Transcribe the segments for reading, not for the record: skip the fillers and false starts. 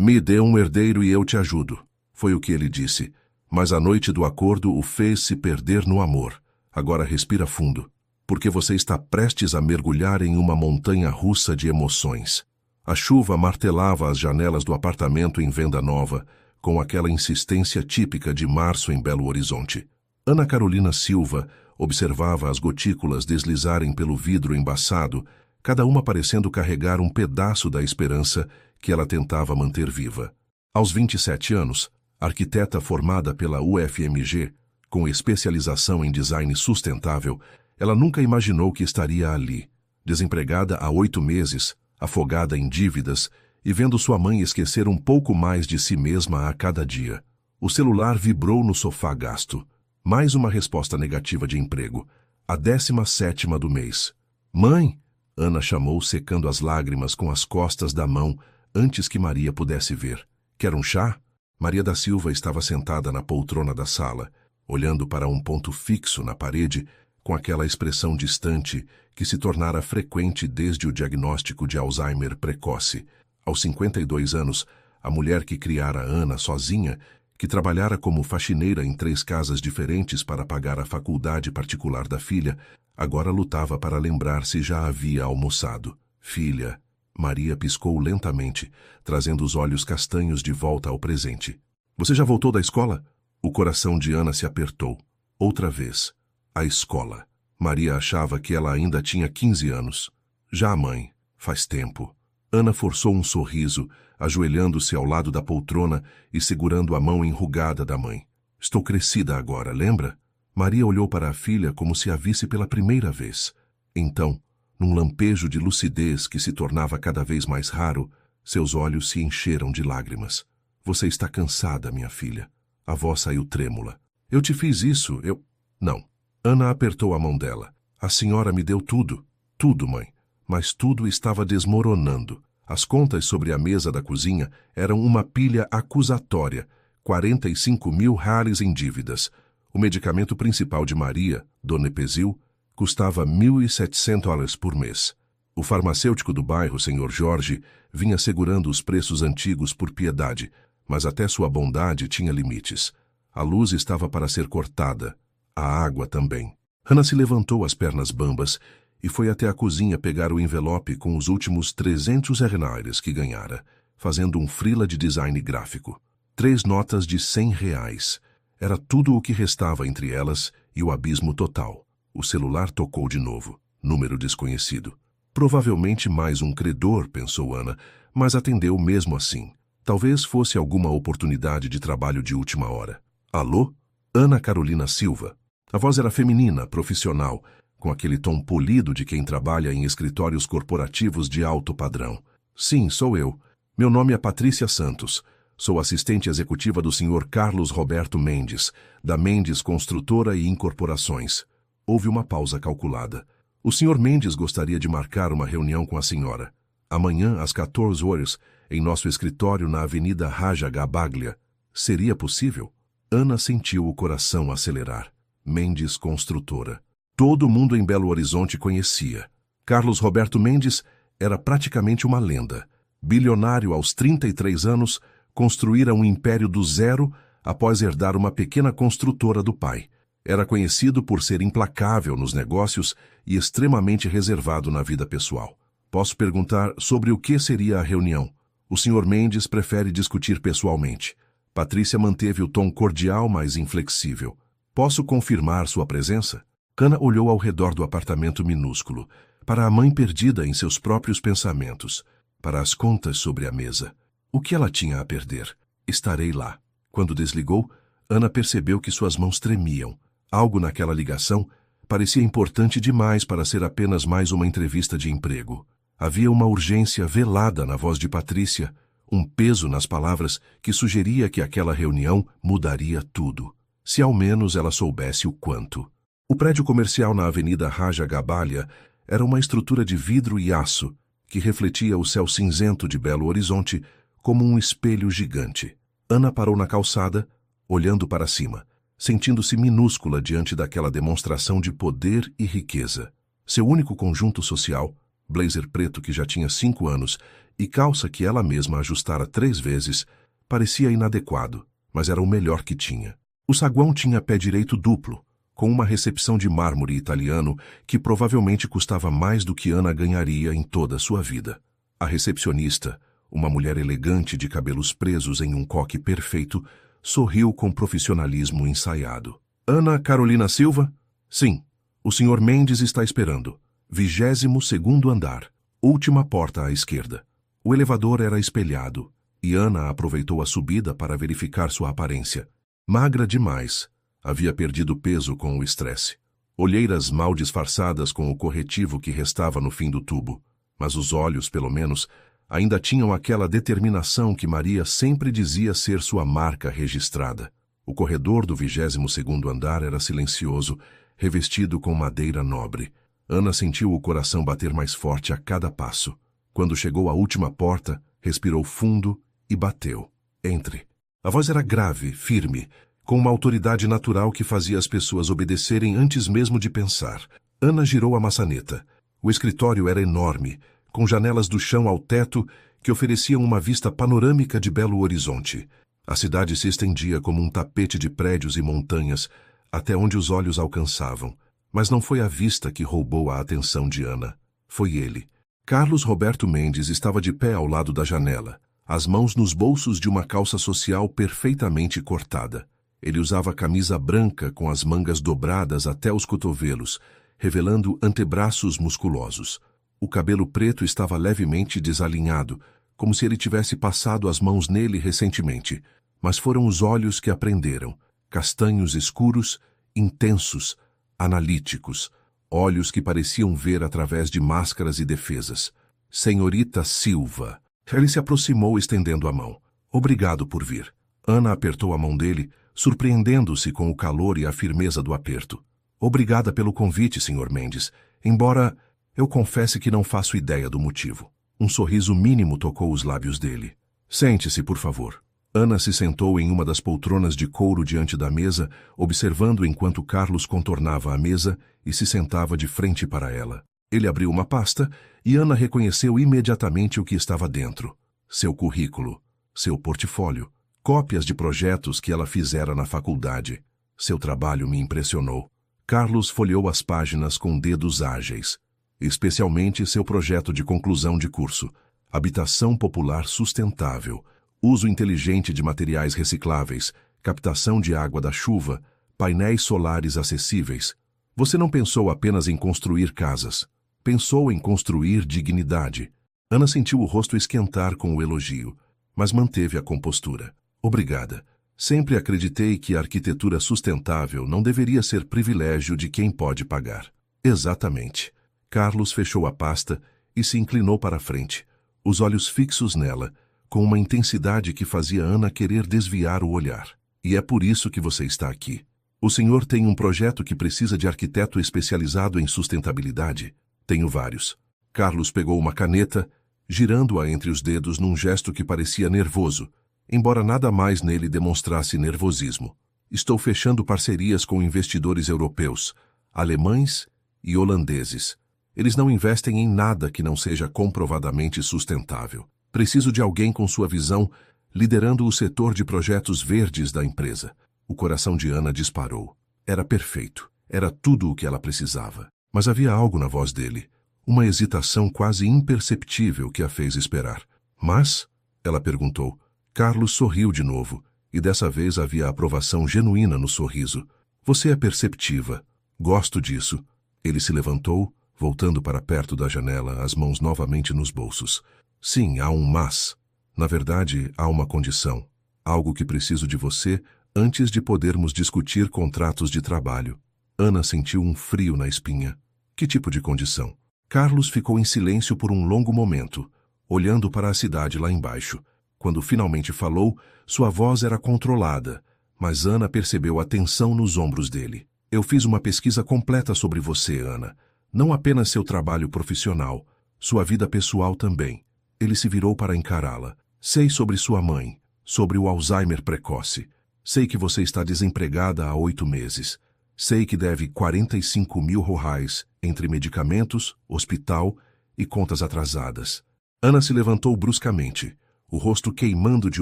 Me dê um herdeiro e eu te ajudo, foi o que ele disse. Mas a noite do acordo o fez se perder no amor. Agora respira fundo, porque você está prestes a mergulhar em uma montanha russa de emoções. A chuva martelava as janelas do apartamento em Venda Nova, com aquela insistência típica de março em Belo Horizonte. Ana Carolina Silva observava as gotículas deslizarem pelo vidro embaçado, cada uma parecendo carregar um pedaço da esperança que ela tentava manter viva. Aos 27 anos, arquiteta formada pela UFMG, com especialização em design sustentável, ela nunca imaginou que estaria ali, desempregada há 8 meses, afogada em dívidas e vendo sua mãe esquecer um pouco mais de si mesma a cada dia. O celular vibrou no sofá gasto. Mais uma resposta negativa de emprego, a 17ª do mês. Mãe! Ana chamou, secando as lágrimas com as costas da mão antes que Maria pudesse ver. Quer um chá? Maria da Silva estava sentada na poltrona da sala, olhando para um ponto fixo na parede, com aquela expressão distante que se tornara frequente desde o diagnóstico de Alzheimer precoce. Aos 52 anos, a mulher que criara Ana sozinha, que trabalhara como faxineira em 3 casas diferentes para pagar a faculdade particular da filha, agora lutava para lembrar se já havia almoçado. Filha, Maria piscou lentamente, trazendo os olhos castanhos de volta ao presente. Você já voltou da escola? O coração de Ana se apertou. Outra vez. A escola. Maria achava que ela ainda tinha 15 anos. Já, mãe, faz tempo. Ana forçou um sorriso, ajoelhando-se ao lado da poltrona e segurando a mão enrugada da mãe. Estou crescida agora, lembra? Maria olhou para a filha como se a visse pela primeira vez. Então, num lampejo de lucidez que se tornava cada vez mais raro, seus olhos se encheram de lágrimas. Você está cansada, minha filha. A voz saiu trêmula. Eu te fiz isso, eu... Não. Ana apertou a mão dela. A senhora me deu tudo. Tudo, mãe. Mas tudo estava desmoronando. As contas sobre a mesa da cozinha eram uma pilha acusatória, 45.000 reais em dívidas. O medicamento principal de Maria, Donepezil, custava $1.700 por mês. O farmacêutico do bairro, Sr. Jorge, vinha segurando os preços antigos por piedade, mas até sua bondade tinha limites. A luz estava para ser cortada, a água também. Ana se levantou às pernas bambas e foi até a cozinha pegar o envelope com os últimos 300 reais que ganhara, fazendo um freela de design gráfico. 3 notas de R$100. Era tudo o que restava entre elas e o abismo total. O celular tocou de novo. Número desconhecido. Provavelmente mais um credor, pensou Ana, mas atendeu mesmo assim. Talvez fosse alguma oportunidade de trabalho de última hora. Alô? Ana Carolina Silva. A voz era feminina, profissional, com aquele tom polido de quem trabalha em escritórios corporativos de alto padrão. Sim, sou eu. Meu nome é Patrícia Santos. Sou assistente executiva do Sr. Carlos Roberto Mendes, da Mendes Construtora e Incorporações. Houve uma pausa calculada. O Sr. Mendes gostaria de marcar uma reunião com a senhora. Amanhã, às 14 horas, em nosso escritório na Avenida Raja Gabaglia. Seria possível? Ana sentiu o coração acelerar. Mendes Construtora. Todo mundo em Belo Horizonte conhecia. Carlos Roberto Mendes era praticamente uma lenda. Bilionário aos 33 anos, construíra um império do zero após herdar uma pequena construtora do pai. Era conhecido por ser implacável nos negócios e extremamente reservado na vida pessoal. Posso perguntar sobre o que seria a reunião? O Sr. Mendes prefere discutir pessoalmente. Patrícia manteve o tom cordial, mas inflexível. Posso confirmar sua presença? Ana olhou ao redor do apartamento minúsculo, para a mãe perdida em seus próprios pensamentos, para as contas sobre a mesa. O que ela tinha a perder? Estarei lá. Quando desligou, Ana percebeu que suas mãos tremiam. Algo naquela ligação parecia importante demais para ser apenas mais uma entrevista de emprego. Havia uma urgência velada na voz de Patrícia, um peso nas palavras que sugeria que aquela reunião mudaria tudo, se ao menos ela soubesse o quanto. O prédio comercial na Avenida Raja Gabaglia era uma estrutura de vidro e aço que refletia o céu cinzento de Belo Horizonte como um espelho gigante. Ana parou na calçada, olhando para cima, sentindo-se minúscula diante daquela demonstração de poder e riqueza. Seu único conjunto social, blazer preto que já tinha 5 anos e calça que ela mesma ajustara 3 vezes, parecia inadequado, mas era o melhor que tinha. O saguão tinha pé direito duplo, com uma recepção de mármore italiano que provavelmente custava mais do que Ana ganharia em toda a sua vida. A recepcionista, uma mulher elegante de cabelos presos em um coque perfeito, sorriu com profissionalismo ensaiado. Ana Carolina Silva? Sim. O Sr. Mendes está esperando. 22º andar. Última porta à esquerda. O elevador era espelhado, e Ana aproveitou a subida para verificar sua aparência. Magra demais. Havia perdido peso com o estresse. Olheiras mal disfarçadas com o corretivo que restava no fim do tubo. Mas os olhos, pelo menos, ainda tinham aquela determinação que Maria sempre dizia ser sua marca registrada. O corredor do 22º andar era silencioso, revestido com madeira nobre. Ana sentiu o coração bater mais forte a cada passo. Quando chegou à última porta, respirou fundo e bateu. Entre. A voz era grave, firme, com uma autoridade natural que fazia as pessoas obedecerem antes mesmo de pensar. Ana girou a maçaneta. O escritório era enorme, com janelas do chão ao teto que ofereciam uma vista panorâmica de Belo Horizonte. A cidade se estendia como um tapete de prédios e montanhas, até onde os olhos alcançavam. Mas não foi a vista que roubou a atenção de Ana. Foi ele. Carlos Roberto Mendes estava de pé ao lado da janela, as mãos nos bolsos de uma calça social perfeitamente cortada. Ele usava camisa branca com as mangas dobradas até os cotovelos, revelando antebraços musculosos. O cabelo preto estava levemente desalinhado, como se ele tivesse passado as mãos nele recentemente. Mas foram os olhos que aprenderam, castanhos escuros, intensos, analíticos, olhos que pareciam ver através de máscaras e defesas. Senhorita Silva. Ele se aproximou estendendo a mão. Obrigado por vir. Ana apertou a mão dele, surpreendendo-se com o calor e a firmeza do aperto. Obrigada pelo convite, Sr. Mendes, embora eu confesse que não faço ideia do motivo. Um sorriso mínimo tocou os lábios dele. Sente-se, por favor. Ana se sentou em uma das poltronas de couro diante da mesa, observando enquanto Carlos contornava a mesa e se sentava de frente para ela. Ele abriu uma pasta e Ana reconheceu imediatamente o que estava dentro. Seu currículo, seu portfólio, cópias de projetos que ela fizera na faculdade. Seu trabalho me impressionou. Carlos folheou as páginas com dedos ágeis, especialmente seu projeto de conclusão de curso, habitação popular sustentável, uso inteligente de materiais recicláveis, captação de água da chuva, painéis solares acessíveis. Você não pensou apenas em construir casas. Pensou em construir dignidade. Ana sentiu o rosto esquentar com o elogio, mas manteve a compostura. Obrigada. Sempre acreditei que a arquitetura sustentável não deveria ser privilégio de quem pode pagar. Exatamente. Carlos fechou a pasta e se inclinou para a frente, os olhos fixos nela, com uma intensidade que fazia Ana querer desviar o olhar. E é por isso que você está aqui. O senhor tem um projeto que precisa de arquiteto especializado em sustentabilidade? Tenho vários. Carlos pegou uma caneta, girando-a entre os dedos num gesto que parecia nervoso, embora nada mais nele demonstrasse nervosismo. Estou fechando parcerias com investidores europeus, alemães e holandeses. Eles não investem em nada que não seja comprovadamente sustentável. Preciso de alguém com sua visão, liderando o setor de projetos verdes da empresa. O coração de Ana disparou. Era perfeito. Era tudo o que ela precisava. Mas havia algo na voz dele. Uma hesitação quase imperceptível que a fez esperar. Mas? Ela perguntou. Carlos sorriu de novo, e dessa vez havia aprovação genuína no sorriso. Você é perceptiva. Gosto disso. Ele se levantou, voltando para perto da janela, as mãos novamente nos bolsos. Sim, há um mas. Na verdade, há uma condição. Algo que preciso de você antes de podermos discutir contratos de trabalho. Ana sentiu um frio na espinha. Que tipo de condição? Carlos ficou em silêncio por um longo momento, olhando para a cidade lá embaixo. Quando finalmente falou, sua voz era controlada, mas Ana percebeu a tensão nos ombros dele. Eu fiz uma pesquisa completa sobre você, Ana. Não apenas seu trabalho profissional, sua vida pessoal também. Ele se virou para encará-la. Sei sobre sua mãe, sobre o Alzheimer precoce. Sei que você está desempregada há 8 meses. Sei que deve 45 mil reais entre medicamentos, hospital e contas atrasadas. Ana se levantou bruscamente, o rosto queimando de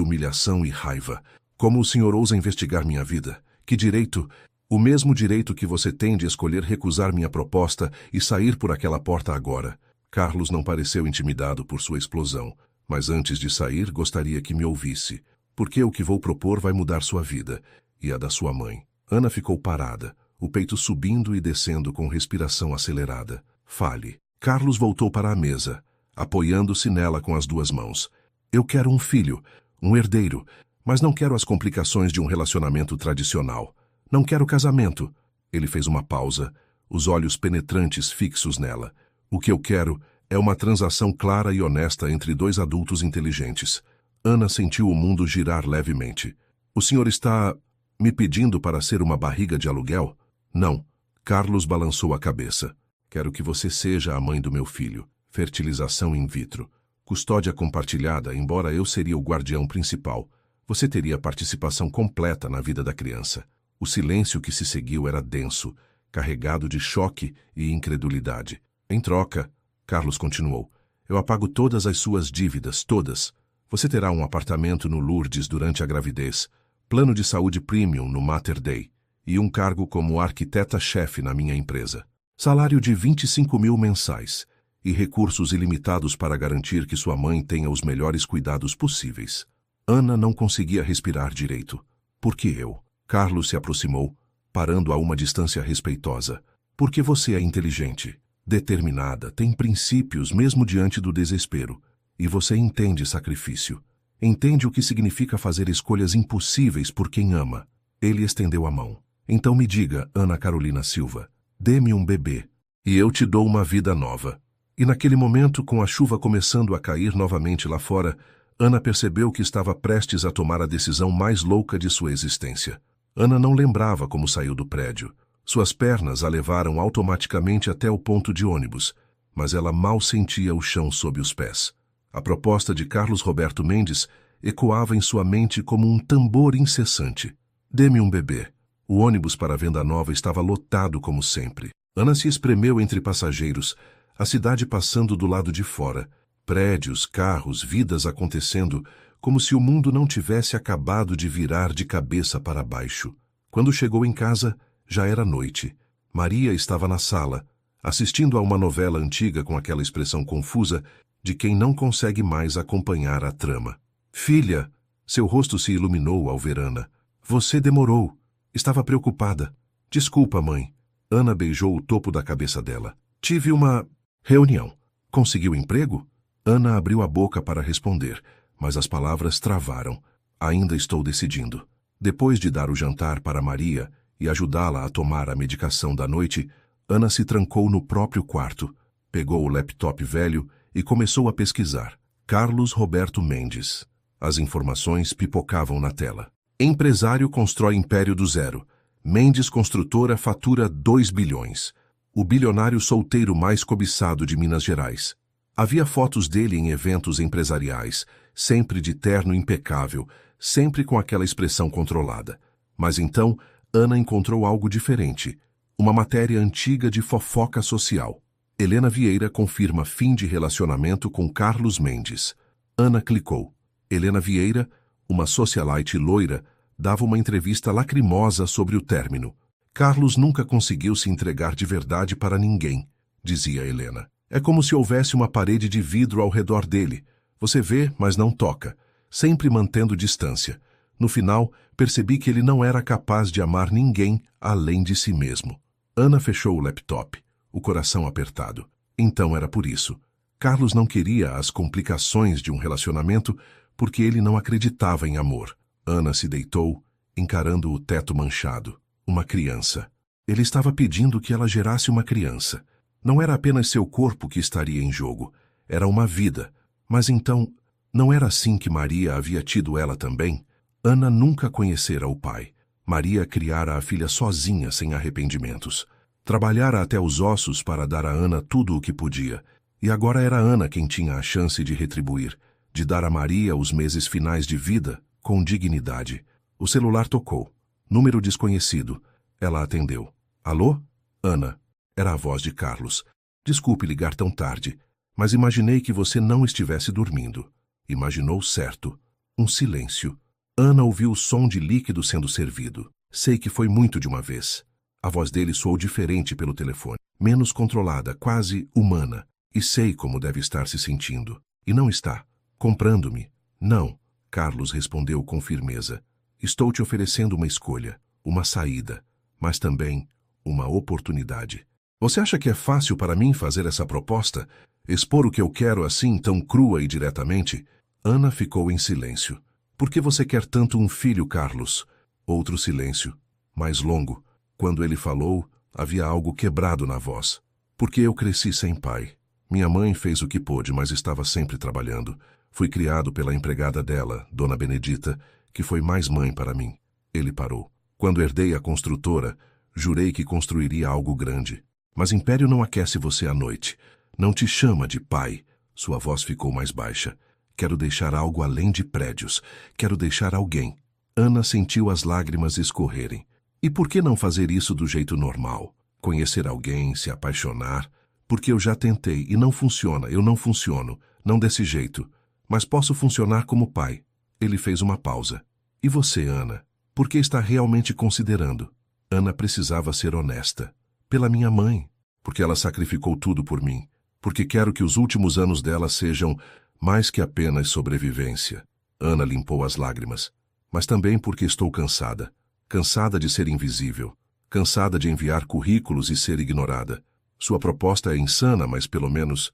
humilhação e raiva. Como o senhor ousa investigar minha vida? Que direito? O mesmo direito que você tem de escolher recusar minha proposta e sair por aquela porta agora. Carlos não pareceu intimidado por sua explosão, mas antes de sair gostaria que me ouvisse, porque o que vou propor vai mudar sua vida e a da sua mãe. Ana ficou parada, o peito subindo e descendo com respiração acelerada. Fale. Carlos voltou para a mesa, apoiando-se nela com as duas mãos. Eu quero um filho, um herdeiro, mas não quero as complicações de um relacionamento tradicional. Não quero casamento. Ele fez uma pausa, os olhos penetrantes fixos nela. O que eu quero é uma transação clara e honesta entre dois adultos inteligentes. Ana sentiu o mundo girar levemente. O senhor está me pedindo para ser uma barriga de aluguel? Não. Carlos balançou a cabeça. Quero que você seja a mãe do meu filho. Fertilização in vitro. Custódia compartilhada, embora eu seria o guardião principal. Você teria participação completa na vida da criança. O silêncio que se seguiu era denso, carregado de choque e incredulidade. Em troca, Carlos continuou, eu apago todas as suas dívidas, todas. Você terá um apartamento no Lourdes durante a gravidez, plano de saúde premium no Mater Dei e um cargo como arquiteta-chefe na minha empresa. Salário de 25 mil mensais e recursos ilimitados para garantir que sua mãe tenha os melhores cuidados possíveis. Ana não conseguia respirar direito. Por que eu? Carlos se aproximou, parando a uma distância respeitosa. Porque você é inteligente, determinada, tem princípios mesmo diante do desespero. E você entende sacrifício. Entende o que significa fazer escolhas impossíveis por quem ama. Ele estendeu a mão. Então me diga, Ana Carolina Silva, dê-me um bebê, e eu te dou uma vida nova. E naquele momento, com a chuva começando a cair novamente lá fora, Ana percebeu que estava prestes a tomar a decisão mais louca de sua existência. Ana não lembrava como saiu do prédio. Suas pernas a levaram automaticamente até o ponto de ônibus, mas ela mal sentia o chão sob os pés. A proposta de Carlos Roberto Mendes ecoava em sua mente como um tambor incessante. Dê-me um bebê. O ônibus para Venda Nova estava lotado como sempre. Ana se espremeu entre passageiros, a cidade passando do lado de fora. Prédios, carros, vidas acontecendo, como se o mundo não tivesse acabado de virar de cabeça para baixo. Quando chegou em casa, já era noite. Maria estava na sala, assistindo a uma novela antiga com aquela expressão confusa de quem não consegue mais acompanhar a trama. Filha, seu rosto se iluminou ao ver Ana. Você demorou. Estava preocupada. Desculpa, mãe. Ana beijou o topo da cabeça dela. Tive uma reunião. Conseguiu emprego? Ana abriu a boca para responder, mas as palavras travaram. Ainda estou decidindo. Depois de dar o jantar para Maria e ajudá-la a tomar a medicação da noite, Ana se trancou no próprio quarto, pegou o laptop velho e começou a pesquisar. Carlos Roberto Mendes. As informações pipocavam na tela. Empresário constrói império do zero. Mendes Construtora fatura 2 bilhões. O bilionário solteiro mais cobiçado de Minas Gerais. Havia fotos dele em eventos empresariais, sempre de terno impecável, sempre com aquela expressão controlada. Mas então, Ana encontrou algo diferente. Uma matéria antiga de fofoca social. Helena Vieira confirma fim de relacionamento com Carlos Mendes. Ana clicou. Helena Vieira, uma socialite loira, dava uma entrevista lacrimosa sobre o término. Carlos nunca conseguiu se entregar de verdade para ninguém, dizia Helena. É como se houvesse uma parede de vidro ao redor dele. Você vê, mas não toca, sempre mantendo distância. No final, percebi que ele não era capaz de amar ninguém além de si mesmo. Ana fechou o laptop, o coração apertado. Então era por isso. Carlos não queria as complicações de um relacionamento porque ele não acreditava em amor. Ana se deitou, encarando o teto manchado. Uma criança. Ele estava pedindo que ela gerasse uma criança. Não era apenas seu corpo que estaria em jogo. Era uma vida. Mas então, não era assim que Maria havia tido ela também? Ana nunca conhecera o pai. Maria criara a filha sozinha, sem arrependimentos. Trabalhara até os ossos para dar a Ana tudo o que podia. E agora era Ana quem tinha a chance de retribuir, de dar a Maria os meses finais de vida, com dignidade. O celular tocou. Número desconhecido. Ela atendeu. Alô? Ana. Era a voz de Carlos. Desculpe ligar tão tarde, Mas imaginei que você não estivesse dormindo. Imaginou certo. Um silêncio. Ana ouviu o som de líquido sendo servido. Sei que foi muito de uma vez. A voz dele soou diferente pelo telefone. Menos controlada, quase humana. E sei como deve estar se sentindo. E não está. Comprando-me. Não. Carlos respondeu com firmeza. Estou te oferecendo uma escolha, uma saída, mas também uma oportunidade. Você acha que é fácil para mim fazer essa proposta? Expor o que eu quero assim, tão crua e diretamente? Ana ficou em silêncio. Por que você quer tanto um filho, Carlos? Outro silêncio, mais longo. Quando ele falou, havia algo quebrado na voz. Porque eu cresci sem pai. Minha mãe fez o que pôde, mas estava sempre trabalhando. Fui criado pela empregada dela, Dona Benedita, que foi mais mãe para mim. Ele parou. Quando herdei a construtora, jurei que construiria algo grande. Mas Império não aquece você à noite. Não te chama de pai. Sua voz ficou mais baixa. Quero deixar algo além de prédios. Quero deixar alguém. Ana sentiu as lágrimas escorrerem. E por que não fazer isso do jeito normal? Conhecer alguém, se apaixonar? Porque eu já tentei e não funciona, eu não funciono. Não desse jeito. Mas posso funcionar como pai. Ele fez uma pausa. E você, Ana? Por que está realmente considerando? Ana precisava ser honesta. Pela minha mãe. Porque ela sacrificou tudo por mim. Porque quero que os últimos anos dela sejam mais que apenas sobrevivência. Ana limpou as lágrimas. Mas também porque estou cansada. Cansada de ser invisível. Cansada de enviar currículos e ser ignorada. Sua proposta é insana, mas pelo menos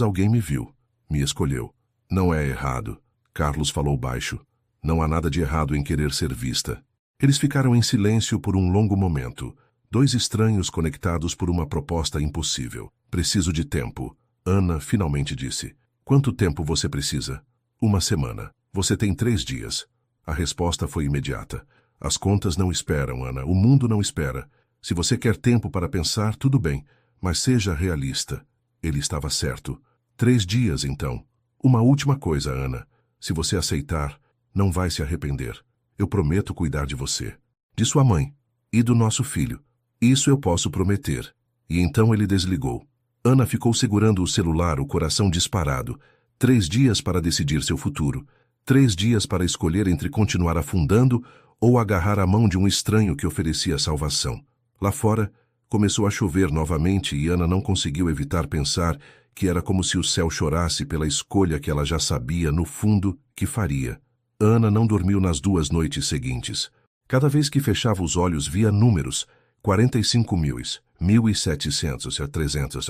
alguém me viu. Me escolheu. Não é errado. Carlos falou baixo. Não há nada de errado em querer ser vista. Eles ficaram em silêncio por um longo momento. Dois estranhos conectados por uma proposta impossível. Preciso de tempo. Ana finalmente disse. Quanto tempo você precisa? 1 semana. Você tem 3 dias. A resposta foi imediata. As contas não esperam, Ana. O mundo não espera. Se você quer tempo para pensar, tudo bem. Mas seja realista. Ele estava certo. 3 dias, então. Uma última coisa, Ana. Se você aceitar, não vai se arrepender. Eu prometo cuidar de você. De sua mãe. E do nosso filho. Isso eu posso prometer. E então ele desligou. Ana ficou segurando o celular, o coração disparado. 3 dias para decidir seu futuro. 3 dias para escolher entre continuar afundando ou agarrar a mão de um estranho que oferecia salvação. Lá fora, começou a chover novamente e Ana não conseguiu evitar pensar que era como se o céu chorasse pela escolha que ela já sabia, no fundo, que faria. Ana não dormiu nas 2 noites seguintes. Cada vez que fechava os olhos via números, 45 mil, 1.700, 300,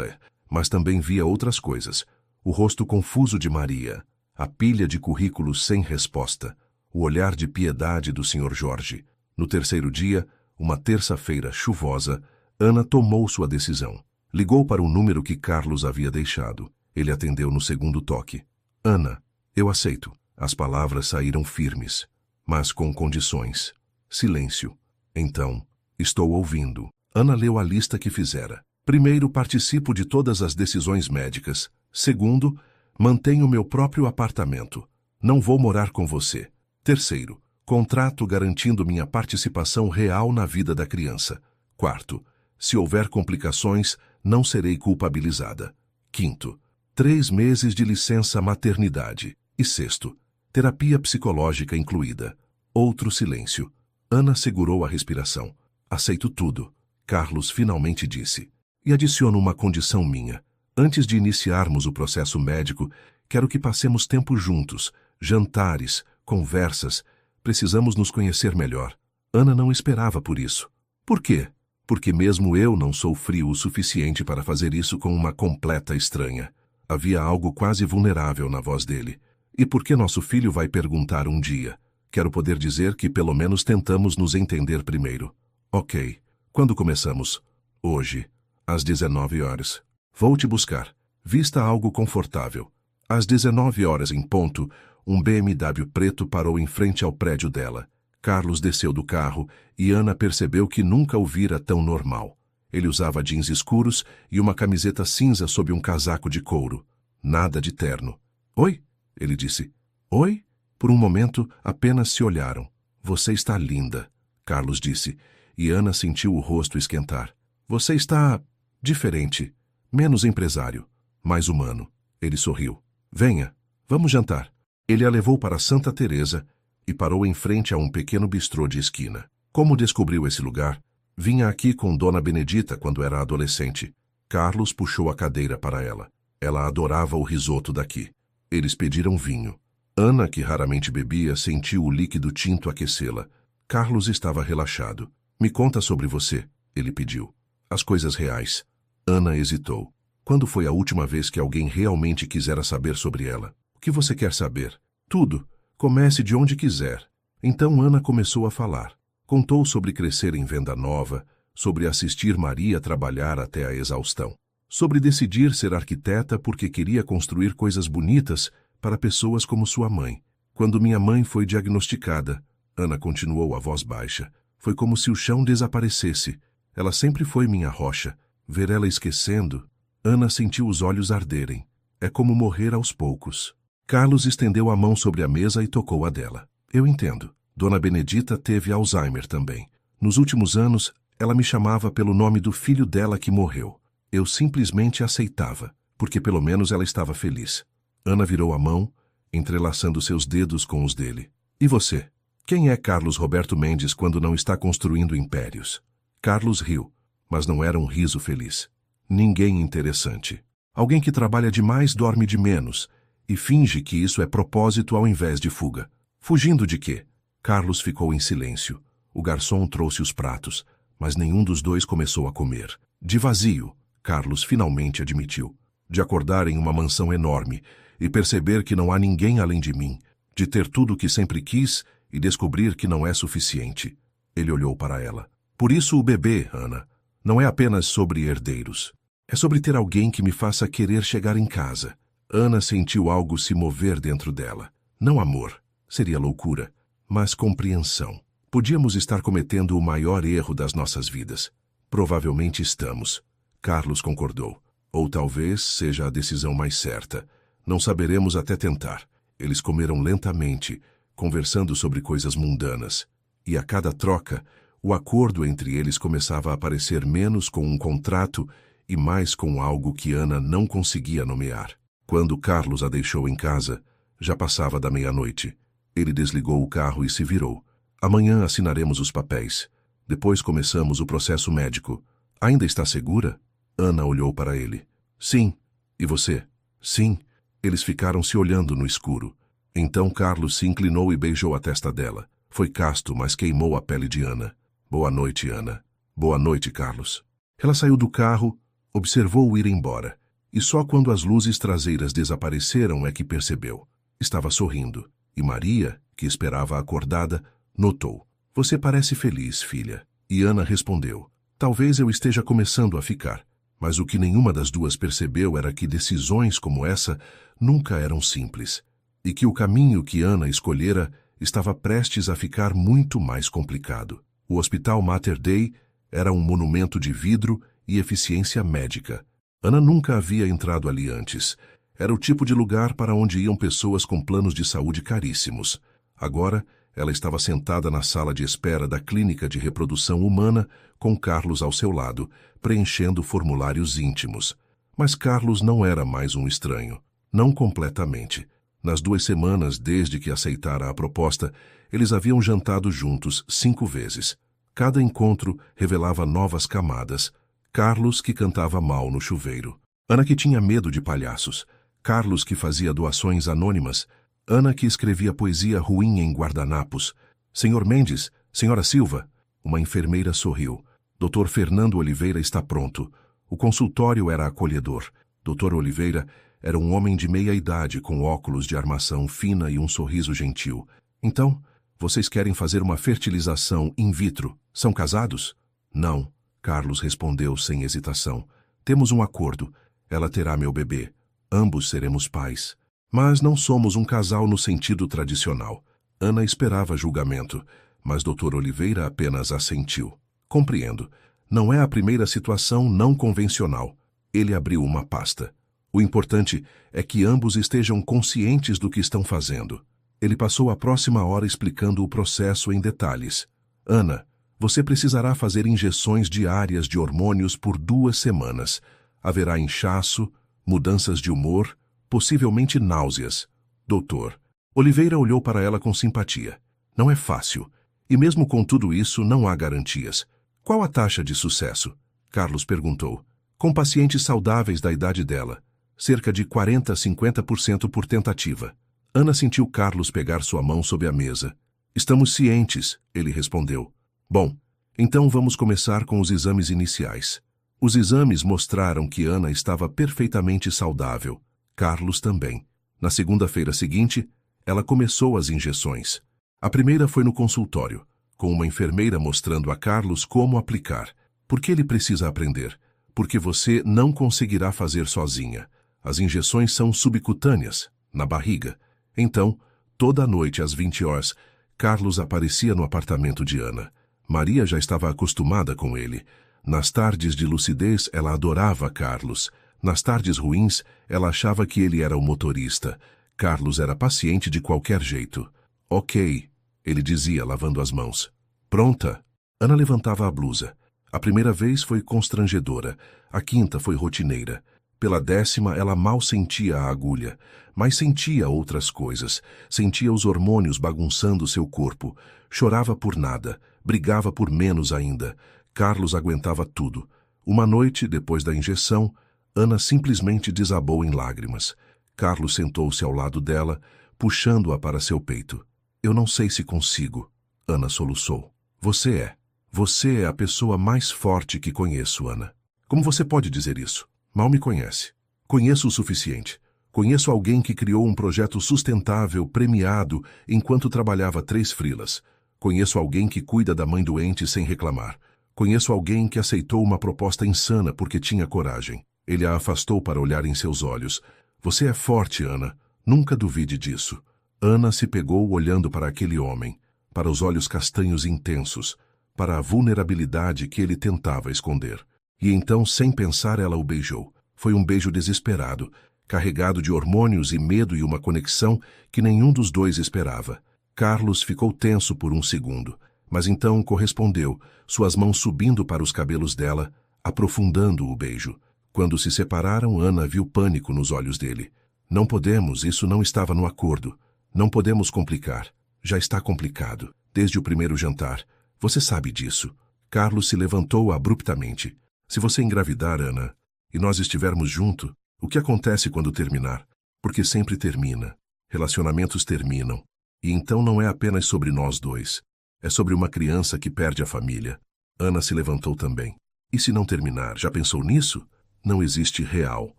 mas também via outras coisas. O rosto confuso de Maria, a pilha de currículos sem resposta, o olhar de piedade do Sr. Jorge. No terceiro dia, uma terça-feira chuvosa, Ana tomou sua decisão. Ligou para o número que Carlos havia deixado. Ele atendeu no segundo toque. Ana, eu aceito. As palavras saíram firmes, mas com condições. Silêncio. Então, estou ouvindo. Ana leu a lista que fizera. Primeiro, participo de todas as decisões médicas. Segundo, mantenho meu próprio apartamento. Não vou morar com você. Terceiro, contrato garantindo minha participação real na vida da criança. Quarto, se houver complicações, não serei culpabilizada. Quinto, 3 meses de licença maternidade. E sexto, terapia psicológica incluída. Outro silêncio. Ana segurou a respiração. Aceito tudo. Carlos finalmente disse. E adiciono uma condição minha. Antes de iniciarmos o processo médico, quero que passemos tempo juntos. Jantares, conversas. Precisamos nos conhecer melhor. Ana não esperava por isso. Por quê? Porque mesmo eu não sou frio o suficiente para fazer isso com uma completa estranha. Havia algo quase vulnerável na voz dele. E por que nosso filho vai perguntar um dia? Quero poder dizer que pelo menos tentamos nos entender primeiro. Ok. Quando começamos? Hoje, às 19 horas. Vou te buscar. Vista algo confortável. Às 19 horas em ponto, um BMW preto parou em frente ao prédio dela. Carlos desceu do carro e Ana percebeu que nunca o vira tão normal. Ele usava jeans escuros e uma camiseta cinza sob um casaco de couro. Nada de terno. Oi? Ele disse. Oi? Por um momento, apenas se olharam. Você está linda, Carlos disse, e Ana sentiu o rosto esquentar. Você está diferente, menos empresário. mais humano. Ele sorriu. Venha, vamos jantar. Ele a levou para Santa Teresa e parou em frente a um pequeno bistrô de esquina. Como descobriu esse lugar? Vinha aqui com Dona Benedita quando era adolescente. Carlos puxou a cadeira para ela. Ela adorava o risoto daqui. Eles pediram vinho. Ana, que raramente bebia, sentiu o líquido tinto aquecê-la. Carlos estava relaxado. Me conta sobre você, ele pediu. As coisas reais. Ana hesitou. Quando foi a última vez que alguém realmente quisera saber sobre ela? O que você quer saber? Tudo. Comece de onde quiser. Então Ana começou a falar. Contou sobre crescer em Venda Nova, sobre assistir Maria trabalhar até a exaustão, sobre decidir ser arquiteta porque queria construir coisas bonitas para pessoas como sua mãe. Quando minha mãe foi diagnosticada, Ana continuou a voz baixa, foi como se o chão desaparecesse. Ela sempre foi minha rocha. Ver ela esquecendo, Ana sentiu os olhos arderem. É como morrer aos poucos. Carlos estendeu a mão sobre a mesa e tocou a dela. Eu entendo. Dona Benedita teve Alzheimer também. Nos últimos anos, ela me chamava pelo nome do filho dela que morreu. Eu simplesmente aceitava, porque pelo menos ela estava feliz. Ana virou a mão, entrelaçando seus dedos com os dele. E você? Quem é Carlos Roberto Mendes quando não está construindo impérios? Carlos riu, mas não era um riso feliz. Ninguém interessante. Alguém que trabalha demais dorme de menos e finge que isso é propósito ao invés de fuga. Fugindo de quê? Carlos ficou em silêncio. O garçom trouxe os pratos, mas nenhum dos dois começou a comer. De vazio, Carlos finalmente admitiu. De acordar em uma mansão enorme e perceber que não há ninguém além de mim. De ter tudo o que sempre quis e descobrir que não é suficiente. Ele olhou para ela. Por isso o bebê, Ana, não é apenas sobre herdeiros. É sobre ter alguém que me faça querer chegar em casa. Ana sentiu algo se mover dentro dela. Não amor, seria loucura, mas compreensão. Podíamos estar cometendo o maior erro das nossas vidas. Provavelmente estamos. Carlos concordou. Ou talvez seja a decisão mais certa. Não saberemos até tentar. Eles comeram lentamente, conversando sobre coisas mundanas. E a cada troca, o acordo entre eles começava a parecer menos com um contrato e mais com algo que Ana não conseguia nomear. Quando Carlos a deixou em casa, já passava da meia-noite. Ele desligou o carro e se virou. Amanhã assinaremos os papéis. Depois começamos o processo médico. Ainda está segura? Ana olhou para ele. Sim. E você? Sim. Eles ficaram se olhando no escuro. Então Carlos se inclinou e beijou a testa dela. Foi casto, mas queimou a pele de Ana. Boa noite, Ana. Boa noite, Carlos. Ela saiu do carro, observou-o ir embora. E só quando as luzes traseiras desapareceram é que percebeu. Estava sorrindo. E Maria, que esperava acordada, notou. Você parece feliz, filha. E Ana respondeu. Talvez eu esteja começando a ficar. Mas o que nenhuma das duas percebeu era que decisões como essa nunca eram simples. E que o caminho que Ana escolhera estava prestes a ficar muito mais complicado. O Hospital Mater Dei era um monumento de vidro e eficiência médica. Ana nunca havia entrado ali antes. Era o tipo de lugar para onde iam pessoas com planos de saúde caríssimos. Agora, ela estava sentada na sala de espera da Clínica de Reprodução Humana, com Carlos ao seu lado, preenchendo formulários íntimos. Mas Carlos não era mais um estranho. Não completamente. Nas 2 semanas desde que aceitara a proposta, eles haviam jantado juntos 5 vezes. Cada encontro revelava novas camadas. Carlos, que cantava mal no chuveiro. Ana, que tinha medo de palhaços. Carlos, que fazia doações anônimas. Ana, que escrevia poesia ruim em guardanapos. Senhor Mendes, Senhora Silva. Uma enfermeira sorriu. Dr. Fernando Oliveira está pronto. O consultório era acolhedor. Dr. Oliveira era um homem de meia idade com óculos de armação fina e um sorriso gentil. Então, vocês querem fazer uma fertilização in vitro? São casados? Não. Carlos respondeu sem hesitação. Temos um acordo. Ela terá meu bebê. Ambos seremos pais. Mas não somos um casal no sentido tradicional. Ana esperava julgamento, mas Dr. Oliveira apenas assentiu. Compreendo. Não é a primeira situação não convencional. Ele abriu uma pasta. O importante é que ambos estejam conscientes do que estão fazendo. Ele passou a próxima hora explicando o processo em detalhes. Ana, você precisará fazer injeções diárias de hormônios por 2 semanas. Haverá inchaço, mudanças de humor, possivelmente náuseas. Doutor. Oliveira olhou para ela com simpatia. Não é fácil. E mesmo com tudo isso, não há garantias. Qual a taxa de sucesso? Carlos perguntou. Com pacientes saudáveis da idade dela, cerca de 40 a 50% por tentativa. Ana sentiu Carlos pegar sua mão sob a mesa. Estamos cientes, ele respondeu. Bom, então vamos começar com os exames iniciais. Os exames mostraram que Ana estava perfeitamente saudável. Carlos também. Na segunda-feira seguinte, ela começou as injeções. A primeira foi no consultório, com uma enfermeira mostrando a Carlos como aplicar. Porque ele precisa aprender. Porque você não conseguirá fazer sozinha. As injeções são subcutâneas, na barriga. Então, toda noite às 20 horas, Carlos aparecia no apartamento de Ana. Maria já estava acostumada com ele. Nas tardes de lucidez, ela adorava Carlos. Nas tardes ruins, ela achava que ele era o motorista. Carlos era paciente de qualquer jeito. Ok, ele dizia, lavando as mãos. Pronta? Ana levantava a blusa. A primeira vez foi constrangedora. A quinta foi rotineira. Pela 10ª, ela mal sentia a agulha, mas sentia outras coisas. Sentia os hormônios bagunçando seu corpo. Chorava por nada. Brigava por menos ainda. Carlos aguentava tudo. Uma noite, depois da injeção, Ana simplesmente desabou em lágrimas. Carlos sentou-se ao lado dela, puxando-a para seu peito. Eu não sei se consigo. Ana soluçou. Você é. Você é a pessoa mais forte que conheço, Ana. Como você pode dizer isso? Mal me conhece. Conheço o suficiente. Conheço alguém que criou um projeto sustentável, premiado, enquanto trabalhava 3 freelas. Conheço alguém que cuida da mãe doente sem reclamar. Conheço alguém que aceitou uma proposta insana porque tinha coragem. Ele a afastou para olhar em seus olhos. Você é forte, Ana. Nunca duvide disso. Ana se pegou olhando para aquele homem, para os olhos castanhos intensos, para a vulnerabilidade que ele tentava esconder. E então, sem pensar, ela o beijou. Foi um beijo desesperado, carregado de hormônios e medo e uma conexão que nenhum dos dois esperava. Carlos ficou tenso por um segundo, mas então correspondeu, suas mãos subindo para os cabelos dela, aprofundando o beijo. Quando se separaram, Ana viu pânico nos olhos dele. Não podemos, isso não estava no acordo. Não podemos complicar. Já está complicado. Desde o primeiro jantar. Você sabe disso. Carlos se levantou abruptamente. Se você engravidar, Ana, e nós estivermos juntos, o que acontece quando terminar? Porque sempre termina. Relacionamentos terminam. E então não é apenas sobre nós dois. É sobre uma criança que perde a família. Ana se levantou também. E se não terminar, já pensou nisso? Não existe real.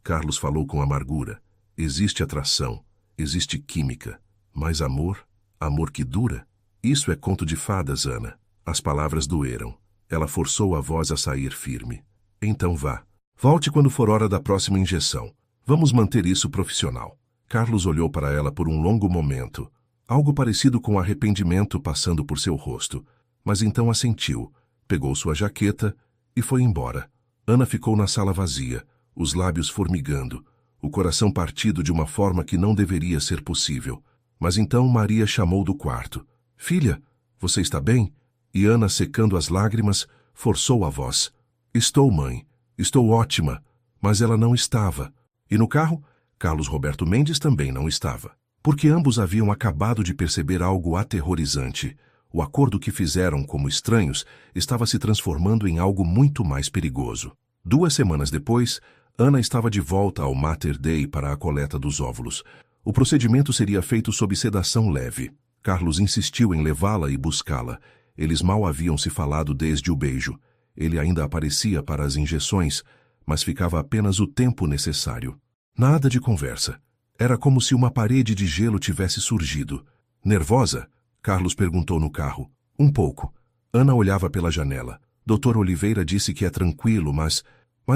Carlos falou com amargura. Existe atração. Existe química. Mas amor? Amor que dura? Isso é conto de fadas, Ana. As palavras doeram. Ela forçou a voz a sair firme. Então vá. Volte quando for hora da próxima injeção. Vamos manter isso profissional. Carlos olhou para ela por um longo momento. Algo parecido com arrependimento passando por seu rosto. Mas então assentiu, pegou sua jaqueta e foi embora. Ana ficou na sala vazia, os lábios formigando, o coração partido de uma forma que não deveria ser possível. Mas então Maria chamou do quarto. Filha, você está bem? E Ana, secando as lágrimas, forçou a voz. Estou, mãe. Estou ótima. Mas ela não estava. E no carro, Carlos Roberto Mendes também não estava. Porque ambos haviam acabado de perceber algo aterrorizante. O acordo que fizeram como estranhos estava se transformando em algo muito mais perigoso. 2 semanas depois, Ana estava de volta ao Mater Dei para a coleta dos óvulos. O procedimento seria feito sob sedação leve. Carlos insistiu em levá-la e buscá-la. Eles mal haviam se falado desde o beijo. Ele ainda aparecia para as injeções, mas ficava apenas o tempo necessário. Nada de conversa. Era como se uma parede de gelo tivesse surgido. Nervosa? Carlos perguntou no carro. Um pouco. Ana olhava pela janela. Dr. Oliveira disse que é tranquilo, mas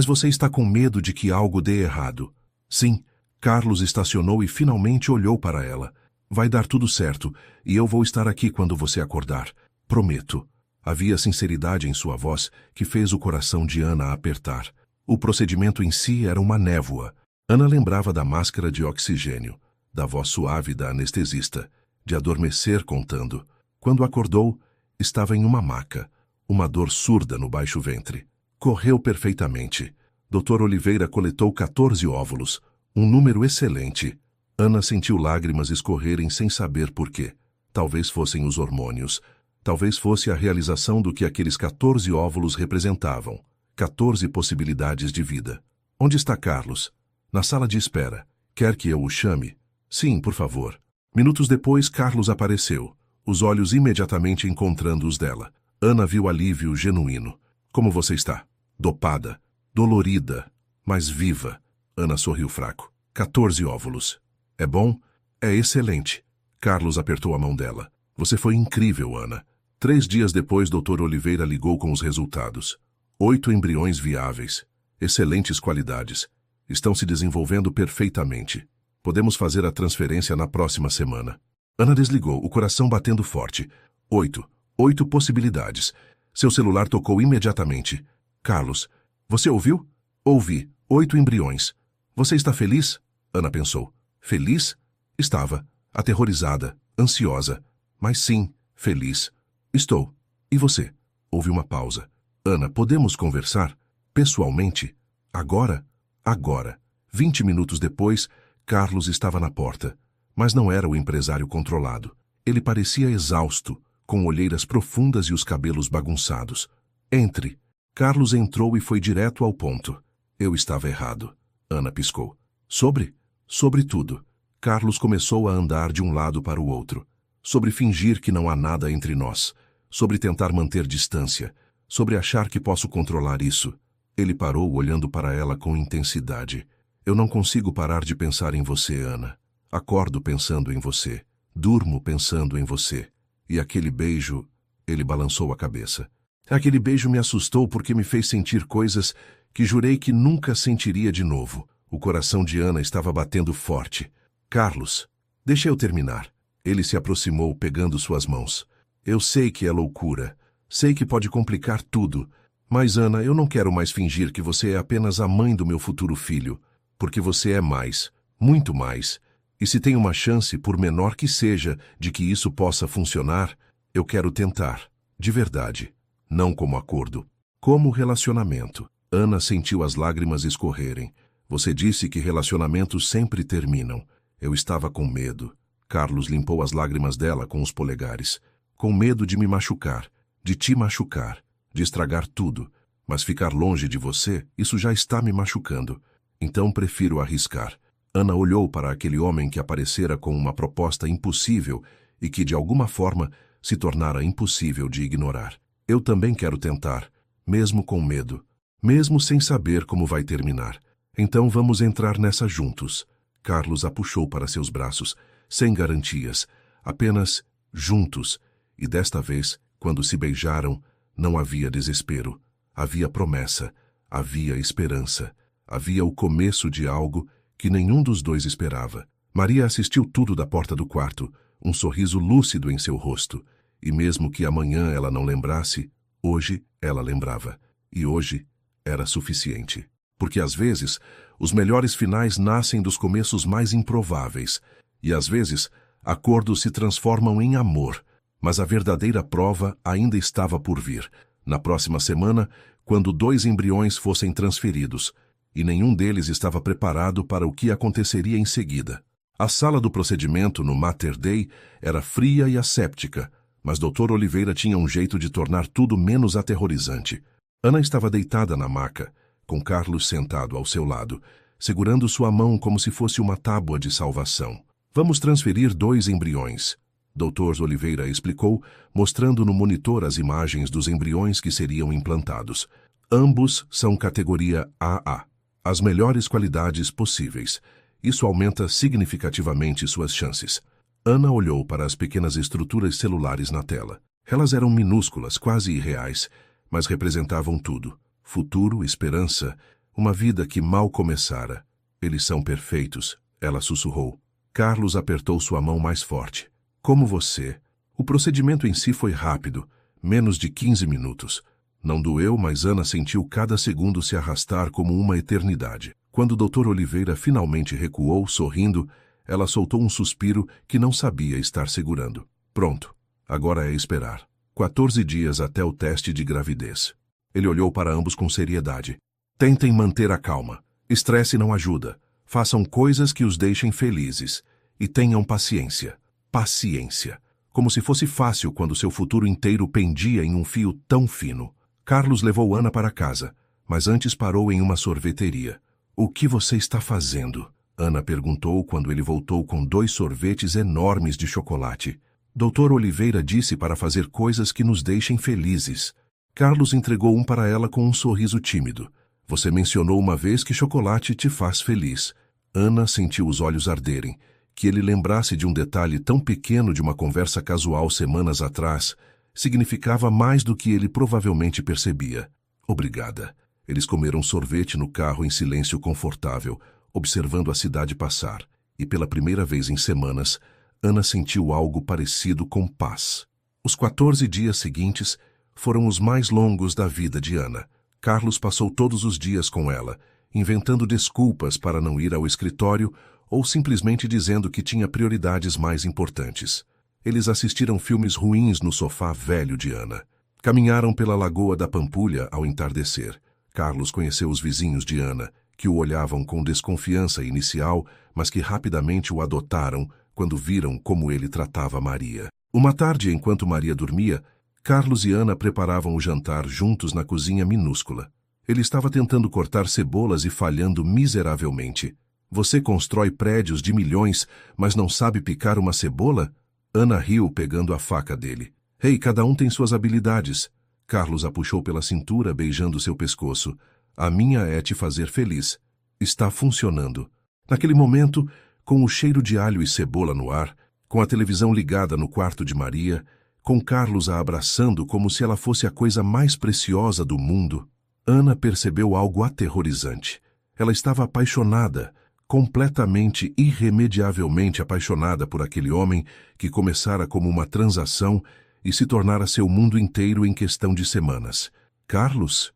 você está com medo de que algo dê errado. Sim. Carlos estacionou e finalmente olhou para ela. Vai dar tudo certo, e eu vou estar aqui quando você acordar. Prometo. Havia sinceridade em sua voz que fez o coração de Ana apertar. O procedimento em si era uma névoa. Ana lembrava da máscara de oxigênio, da voz suave da anestesista, de adormecer contando. Quando acordou, estava em uma maca, uma dor surda no baixo ventre. Correu perfeitamente. Dr. Oliveira coletou 14 óvulos, um número excelente. Ana sentiu lágrimas escorrerem sem saber por quê. Talvez fossem os hormônios. Talvez fosse a realização do que aqueles 14 óvulos representavam. 14 possibilidades de vida. Onde está Carlos? Na sala de espera. Quer que eu o chame? Sim, por favor. Minutos depois, Carlos apareceu, os olhos imediatamente encontrando os dela. Ana viu alívio genuíno. Como você está? Dopada, dolorida, mas viva. Ana sorriu fraco. 14 óvulos. É bom? É excelente. Carlos apertou a mão dela. Você foi incrível, Ana. 3 dias depois, Dr. Oliveira ligou com os resultados. 8 embriões viáveis. Excelentes qualidades. Estão se desenvolvendo perfeitamente. Podemos fazer a transferência na próxima semana. Ana desligou, o coração batendo forte. 8 possibilidades. Seu celular tocou imediatamente. Carlos, você ouviu? Ouvi. 8 embriões. Você está feliz? Ana pensou. Feliz? Estava. Aterrorizada, ansiosa. Mas sim, feliz. Estou. E você? Houve uma pausa. Ana, podemos conversar? Pessoalmente? Agora? Agora. 20 minutos depois, Carlos estava na porta. Mas não era o empresário controlado. Ele parecia exausto, com olheiras profundas e os cabelos bagunçados. Entre. Carlos entrou e foi direto ao ponto. Eu estava errado. Ana piscou. Sobre? Sobre tudo. Carlos começou a andar de um lado para o outro. Sobre fingir que não há nada entre nós. Sobre tentar manter distância. Sobre achar que posso controlar isso. Ele parou olhando para ela com intensidade. Eu não consigo parar de pensar em você, Ana. Acordo pensando em você. Durmo pensando em você. E aquele beijo... Ele balançou a cabeça. Aquele beijo me assustou porque me fez sentir coisas que jurei que nunca sentiria de novo. O coração de Ana estava batendo forte. Carlos, deixa eu terminar. Ele se aproximou, pegando suas mãos. Eu sei que é loucura. Sei que pode complicar tudo. Mas, Ana, eu não quero mais fingir que você é apenas a mãe do meu futuro filho. Porque você é mais, muito mais. E se tem uma chance, por menor que seja, de que isso possa funcionar, eu quero tentar. De verdade. Não como acordo. Como relacionamento. Ana sentiu as lágrimas escorrerem. Você disse que relacionamentos sempre terminam. Eu estava com medo. Carlos limpou as lágrimas dela com os polegares. Com medo de me machucar, de te machucar, de estragar tudo. Mas ficar longe de você, isso já está me machucando. Então prefiro arriscar. Ana olhou para aquele homem que aparecera com uma proposta impossível e que, de alguma forma, se tornara impossível de ignorar. Eu também quero tentar, mesmo com medo, mesmo sem saber como vai terminar. Então vamos entrar nessa juntos. Carlos a puxou para seus braços, sem garantias, apenas juntos. E desta vez, quando se beijaram, não havia desespero. Havia promessa, havia esperança. Havia o começo de algo que nenhum dos dois esperava. Maria assistiu tudo da porta do quarto, um sorriso lúcido em seu rosto. E mesmo que amanhã ela não lembrasse, hoje ela lembrava. E hoje era suficiente. Porque às vezes, os melhores finais nascem dos começos mais improváveis. E às vezes, acordos se transformam em amor. Mas a verdadeira prova ainda estava por vir. Na próxima semana, quando 2 embriões fossem transferidos. E nenhum deles estava preparado para o que aconteceria em seguida. A sala do procedimento no Mater Dei era fria e asséptica, mas Dr. Oliveira tinha um jeito de tornar tudo menos aterrorizante. Ana estava deitada na maca, com Carlos sentado ao seu lado, segurando sua mão como se fosse uma tábua de salvação. Vamos transferir 2 embriões. Dr. Oliveira explicou, mostrando no monitor as imagens dos embriões que seriam implantados. Ambos são categoria AA. As melhores qualidades possíveis. Isso aumenta significativamente suas chances. Ana olhou para as pequenas estruturas celulares na tela. Elas eram minúsculas, quase irreais, mas representavam tudo. Futuro, esperança, uma vida que mal começara. Eles são perfeitos, ela sussurrou. Carlos apertou sua mão mais forte. Como você. O procedimento em si foi rápido, menos de 15 minutos. Não doeu, mas Ana sentiu cada segundo se arrastar como uma eternidade. Quando o Dr. Oliveira finalmente recuou, sorrindo, ela soltou um suspiro que não sabia estar segurando. Pronto, agora é esperar. 14 dias até o teste de gravidez. Ele olhou para ambos com seriedade. Tentem manter a calma. Estresse não ajuda. Façam coisas que os deixem felizes. E tenham paciência. Paciência. Como se fosse fácil quando seu futuro inteiro pendia em um fio tão fino. Carlos levou Ana para casa, mas antes parou em uma sorveteria. O que você está fazendo? Ana perguntou quando ele voltou com 2 sorvetes enormes de chocolate. Dr. Oliveira disse para fazer coisas que nos deixem felizes. Carlos entregou um para ela com um sorriso tímido. Você mencionou uma vez que chocolate te faz feliz. Ana sentiu os olhos arderem. Que ele lembrasse de um detalhe tão pequeno de uma conversa casual semanas atrás significava mais do que ele provavelmente percebia. Obrigada. Eles comeram sorvete no carro em silêncio confortável, observando a cidade passar, e pela primeira vez em semanas, Ana sentiu algo parecido com paz. Os 14 dias seguintes foram os mais longos da vida de Ana. Carlos passou todos os dias com ela, inventando desculpas para não ir ao escritório ou simplesmente dizendo que tinha prioridades mais importantes. Eles assistiram filmes ruins no sofá velho de Ana. Caminharam pela Lagoa da Pampulha ao entardecer. Carlos conheceu os vizinhos de Ana, que o olhavam com desconfiança inicial, mas que rapidamente o adotaram quando viram como ele tratava Maria. Uma tarde, enquanto Maria dormia, Carlos e Ana preparavam o jantar juntos na cozinha minúscula. Ele estava tentando cortar cebolas e falhando miseravelmente. Você constrói prédios de milhões, mas não sabe picar uma cebola? Ana riu pegando a faca dele. Ei, cada um tem suas habilidades. Carlos a puxou pela cintura, beijando seu pescoço. A minha é te fazer feliz. Está funcionando. Naquele momento, com o cheiro de alho e cebola no ar, com a televisão ligada no quarto de Maria, com Carlos a abraçando como se ela fosse a coisa mais preciosa do mundo, Ana percebeu algo aterrorizante. Ela estava apaixonada, completamente, irremediavelmente apaixonada por aquele homem que começara como uma transação e se tornara seu mundo inteiro em questão de semanas. Carlos?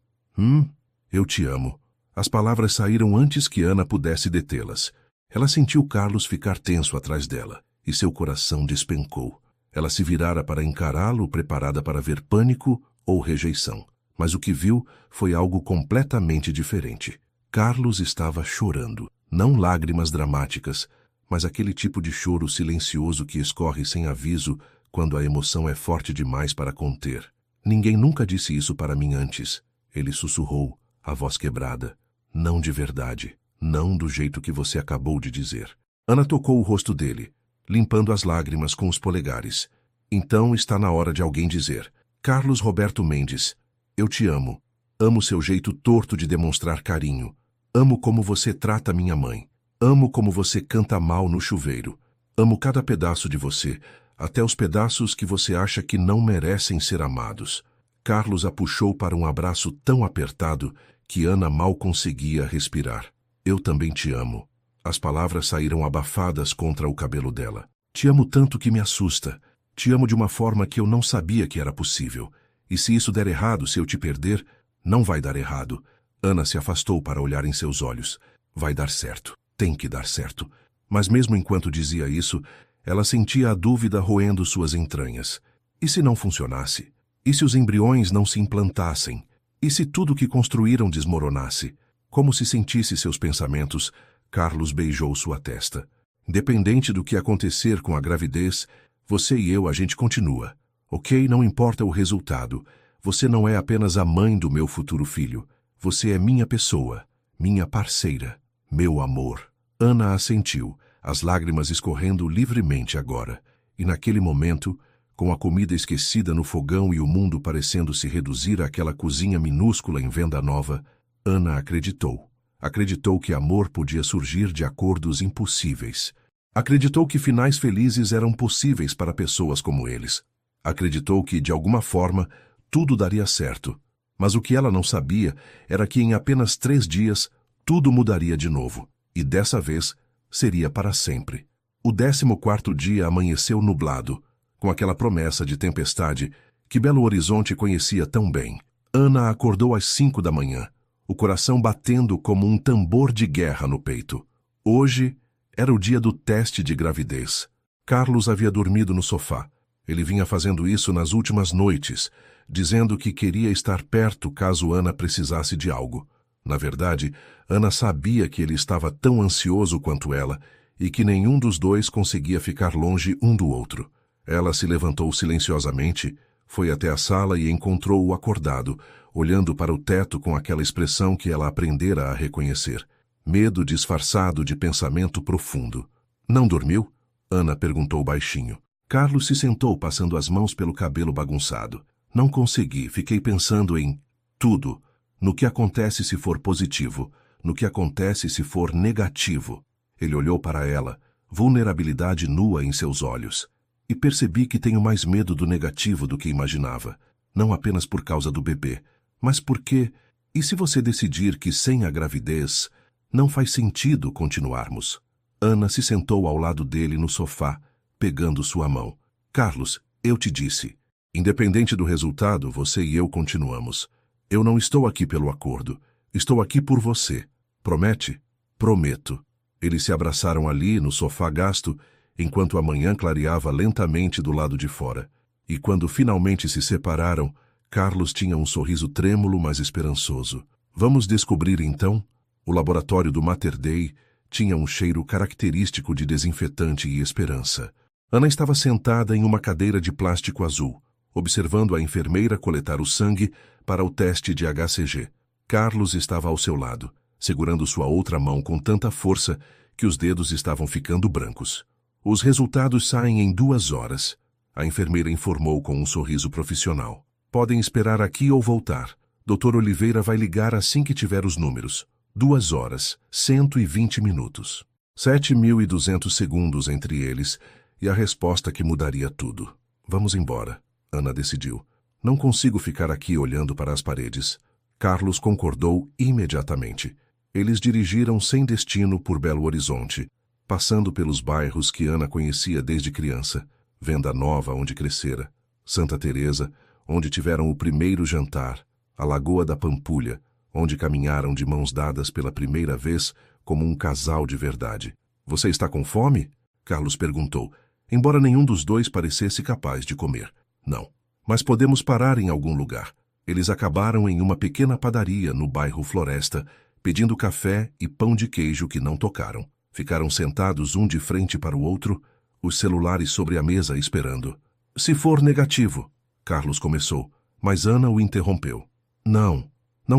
Eu te amo. As palavras saíram antes que Ana pudesse detê-las. Ela sentiu Carlos ficar tenso atrás dela, e seu coração despencou. Ela se virara para encará-lo, preparada para ver pânico ou rejeição. Mas o que viu foi algo completamente diferente. Carlos estava chorando. Não lágrimas dramáticas, mas aquele tipo de choro silencioso que escorre sem aviso quando a emoção é forte demais para conter. Ninguém nunca disse isso para mim antes. Ele sussurrou, a voz quebrada. Não de verdade. Não do jeito que você acabou de dizer. Ana tocou o rosto dele, limpando as lágrimas com os polegares. Então está na hora de alguém dizer. Carlos Roberto Mendes, eu te amo. Amo seu jeito torto de demonstrar carinho. Amo como você trata minha mãe. Amo como você canta mal no chuveiro. Amo cada pedaço de você, até os pedaços que você acha que não merecem ser amados. Carlos a puxou para um abraço tão apertado que Ana mal conseguia respirar. Eu também te amo. As palavras saíram abafadas contra o cabelo dela. Te amo tanto que me assusta. Te amo de uma forma que eu não sabia que era possível. E se isso der errado, se eu te perder, não vai dar errado. Ana se afastou para olhar em seus olhos. Vai dar certo. Tem que dar certo. Mas mesmo enquanto dizia isso, ela sentia a dúvida roendo suas entranhas. E se não funcionasse? E se os embriões não se implantassem? E se tudo que construíram desmoronasse? Como se sentisse seus pensamentos, Carlos beijou sua testa. Independente do que acontecer com a gravidez, você e eu, a gente continua. Ok? Não importa o resultado. Você não é apenas a mãe do meu futuro filho. Você é minha pessoa, minha parceira, meu amor. Ana assentiu, as lágrimas escorrendo livremente agora. E naquele momento, com a comida esquecida no fogão e o mundo parecendo se reduzir àquela cozinha minúscula em Venda Nova, Ana acreditou. Acreditou que amor podia surgir de acordos impossíveis. Acreditou que finais felizes eram possíveis para pessoas como eles. Acreditou que, de alguma forma, tudo daria certo. Mas o que ela não sabia era que em apenas 3 dias tudo mudaria de novo. E dessa vez seria para sempre. O 14º dia amanheceu nublado, com aquela promessa de tempestade que Belo Horizonte conhecia tão bem. Ana acordou às 5 da manhã, o coração batendo como um tambor de guerra no peito. Hoje era o dia do teste de gravidez. Carlos havia dormido no sofá. Ele vinha fazendo isso nas últimas noites, dizendo que queria estar perto caso Ana precisasse de algo. Na verdade, Ana sabia que ele estava tão ansioso quanto ela e que nenhum dos dois conseguia ficar longe um do outro. Ela se levantou silenciosamente, foi até a sala e encontrou-o acordado, olhando para o teto com aquela expressão que ela aprendera a reconhecer. Medo disfarçado de pensamento profundo. Não dormiu? Ana perguntou baixinho. Carlos se sentou, passando as mãos pelo cabelo bagunçado. Não consegui, fiquei pensando em tudo. No que acontece se for positivo, no que acontece se for negativo. Ele olhou para ela, vulnerabilidade nua em seus olhos. E percebi que tenho mais medo do negativo do que imaginava. Não apenas por causa do bebê, mas porque, e se você decidir que sem a gravidez, não faz sentido continuarmos? Ana se sentou ao lado dele no sofá, pegando sua mão. Carlos, eu te disse. Independente do resultado, você e eu continuamos. Eu não estou aqui pelo acordo. Estou aqui por você. Promete? Prometo. Eles se abraçaram ali, no sofá gasto, enquanto a manhã clareava lentamente do lado de fora. E quando finalmente se separaram, Carlos tinha um sorriso trêmulo, mas esperançoso. Vamos descobrir então? O laboratório do Mater Dei tinha um cheiro característico de desinfetante e esperança. Ana estava sentada em uma cadeira de plástico azul, observando a enfermeira coletar o sangue para o teste de HCG. Carlos estava ao seu lado, segurando sua outra mão com tanta força que os dedos estavam ficando brancos. Os resultados saem em 2 horas. A enfermeira informou com um sorriso profissional. Podem esperar aqui ou voltar. Dr. Oliveira vai ligar assim que tiver os números. 2 horas, 120 minutos. 7.200 segundos entre eles e a resposta que mudaria tudo. Vamos embora, Ana decidiu. Não consigo ficar aqui olhando para as paredes. Carlos concordou imediatamente. Eles dirigiram sem destino por Belo Horizonte, passando pelos bairros que Ana conhecia desde criança. Venda Nova, onde crescera. Santa Teresa, onde tiveram o primeiro jantar. A Lagoa da Pampulha, onde caminharam de mãos dadas pela primeira vez como um casal de verdade. Você está com fome? Carlos perguntou, embora nenhum dos dois parecesse capaz de comer. Não. Mas podemos parar em algum lugar. Eles acabaram em uma pequena padaria no bairro Floresta, pedindo café e pão de queijo que não tocaram. Ficaram sentados um de frente para o outro, os celulares sobre a mesa esperando. Se for negativo, Carlos começou, mas Ana o interrompeu. Não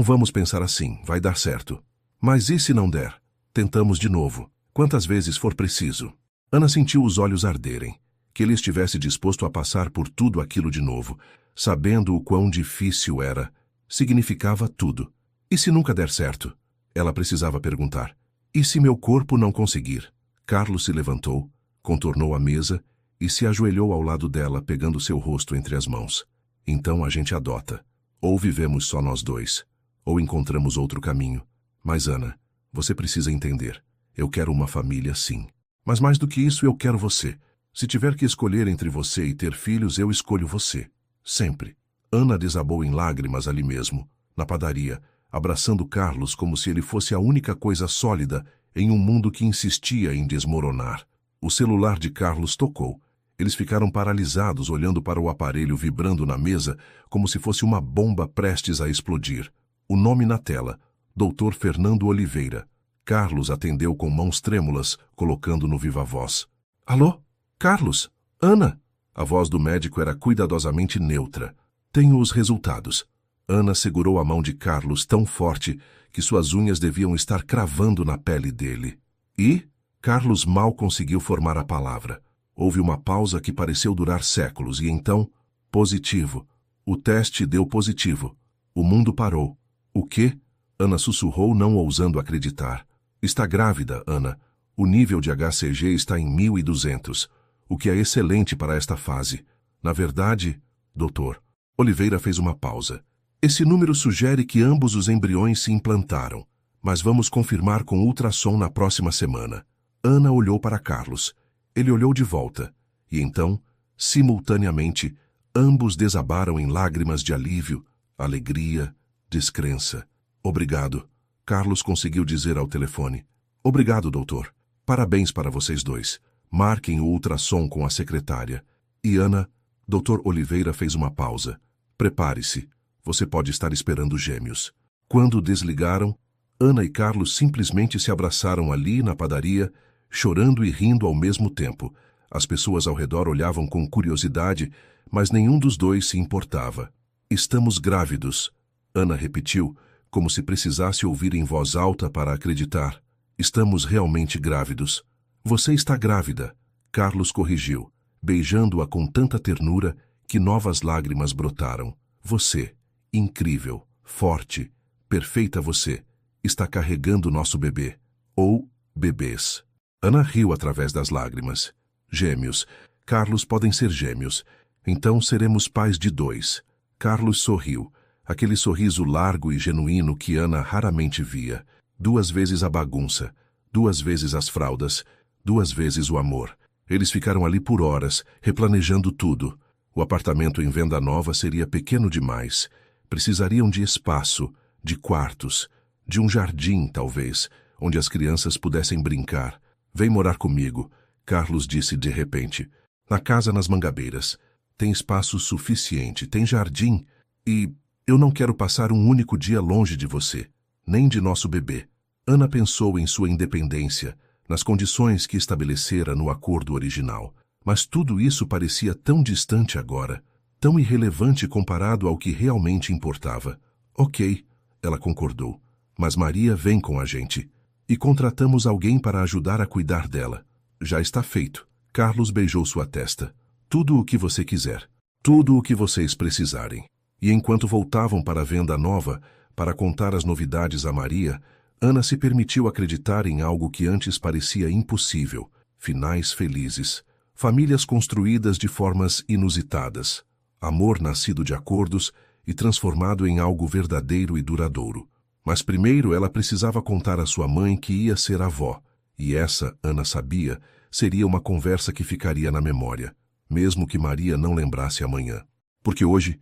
vamos pensar assim, vai dar certo. Mas e se não der? Tentamos de novo, quantas vezes for preciso. Ana sentiu os olhos arderem, que ele estivesse disposto a passar por tudo aquilo de novo, sabendo o quão difícil era, significava tudo. E se nunca der certo? Ela precisava perguntar. E se meu corpo não conseguir? Carlos se levantou, contornou a mesa e se ajoelhou ao lado dela, pegando seu rosto entre as mãos. Então a gente adota. Ou vivemos só nós dois, ou encontramos outro caminho. Mas, Ana, você precisa entender. Eu quero uma família, sim. Mas mais do que isso, eu quero você. Se tiver que escolher entre você e ter filhos, eu escolho você. Sempre. Ana desabou em lágrimas ali mesmo, na padaria, abraçando Carlos como se ele fosse a única coisa sólida em um mundo que insistia em desmoronar. O celular de Carlos tocou. Eles ficaram paralisados olhando para o aparelho vibrando na mesa como se fosse uma bomba prestes a explodir. O nome na tela, Dr. Fernando Oliveira. Carlos atendeu com mãos trêmulas, colocando no viva-voz. Alô? Carlos? Ana? A voz do médico era cuidadosamente neutra. Tenho os resultados. Ana segurou a mão de Carlos tão forte que suas unhas deviam estar cravando na pele dele. E? Carlos mal conseguiu formar a palavra. Houve uma pausa que pareceu durar séculos e então, positivo. O teste deu positivo. O mundo parou. O quê? Ana sussurrou, não ousando acreditar. Está grávida, Ana. O nível de HCG está em 1.200, o que é excelente para esta fase. Na verdade, doutor, Oliveira fez uma pausa. Esse número sugere que ambos os embriões se implantaram, mas vamos confirmar com ultrassom na próxima semana. Ana olhou para Carlos. Ele olhou de volta, e então, simultaneamente, ambos desabaram em lágrimas de alívio, alegria, descrença. Obrigado, Carlos conseguiu dizer ao telefone. Obrigado, doutor. Parabéns para vocês dois. Marquem o ultrassom com a secretária. E Ana, Dr. Oliveira fez uma pausa. Prepare-se. Você pode estar esperando gêmeos. Quando desligaram, Ana e Carlos simplesmente se abraçaram ali na padaria, chorando e rindo ao mesmo tempo. As pessoas ao redor olhavam com curiosidade, mas nenhum dos dois se importava. Estamos grávidos, Ana repetiu, como se precisasse ouvir em voz alta para acreditar. Estamos realmente grávidos. Você está grávida, Carlos corrigiu, beijando-a com tanta ternura que novas lágrimas brotaram. Você, incrível, forte, perfeita você, está carregando nosso bebê. Ou bebês. Ana riu através das lágrimas. Gêmeos. Carlos podem ser gêmeos. Então seremos pais de 2. Carlos sorriu. Aquele sorriso largo e genuíno que Ana raramente via. 2 vezes a bagunça, 2 vezes as fraldas, 2 vezes o amor. Eles ficaram ali por horas, replanejando tudo. O apartamento em venda nova seria pequeno demais. Precisariam de espaço, de quartos, de um jardim, talvez, onde as crianças pudessem brincar. Vem morar comigo, Carlos disse de repente. Na casa nas Mangabeiras. Tem espaço suficiente, tem jardim e eu não quero passar um único dia longe de você, nem de nosso bebê. Ana pensou em sua independência, nas condições que estabelecera no acordo original. Mas tudo isso parecia tão distante agora, tão irrelevante comparado ao que realmente importava. Ok, ela concordou, mas Maria vem com a gente. E contratamos alguém para ajudar a cuidar dela. Já está feito. Carlos beijou sua testa. Tudo o que você quiser. Tudo o que vocês precisarem. E enquanto voltavam para a venda nova, para contar as novidades a Maria, Ana se permitiu acreditar em algo que antes parecia impossível. Finais felizes. Famílias construídas de formas inusitadas. Amor nascido de acordos e transformado em algo verdadeiro e duradouro. Mas primeiro ela precisava contar à sua mãe que ia ser avó. E essa, Ana sabia, seria uma conversa que ficaria na memória, mesmo que Maria não lembrasse amanhã. Porque hoje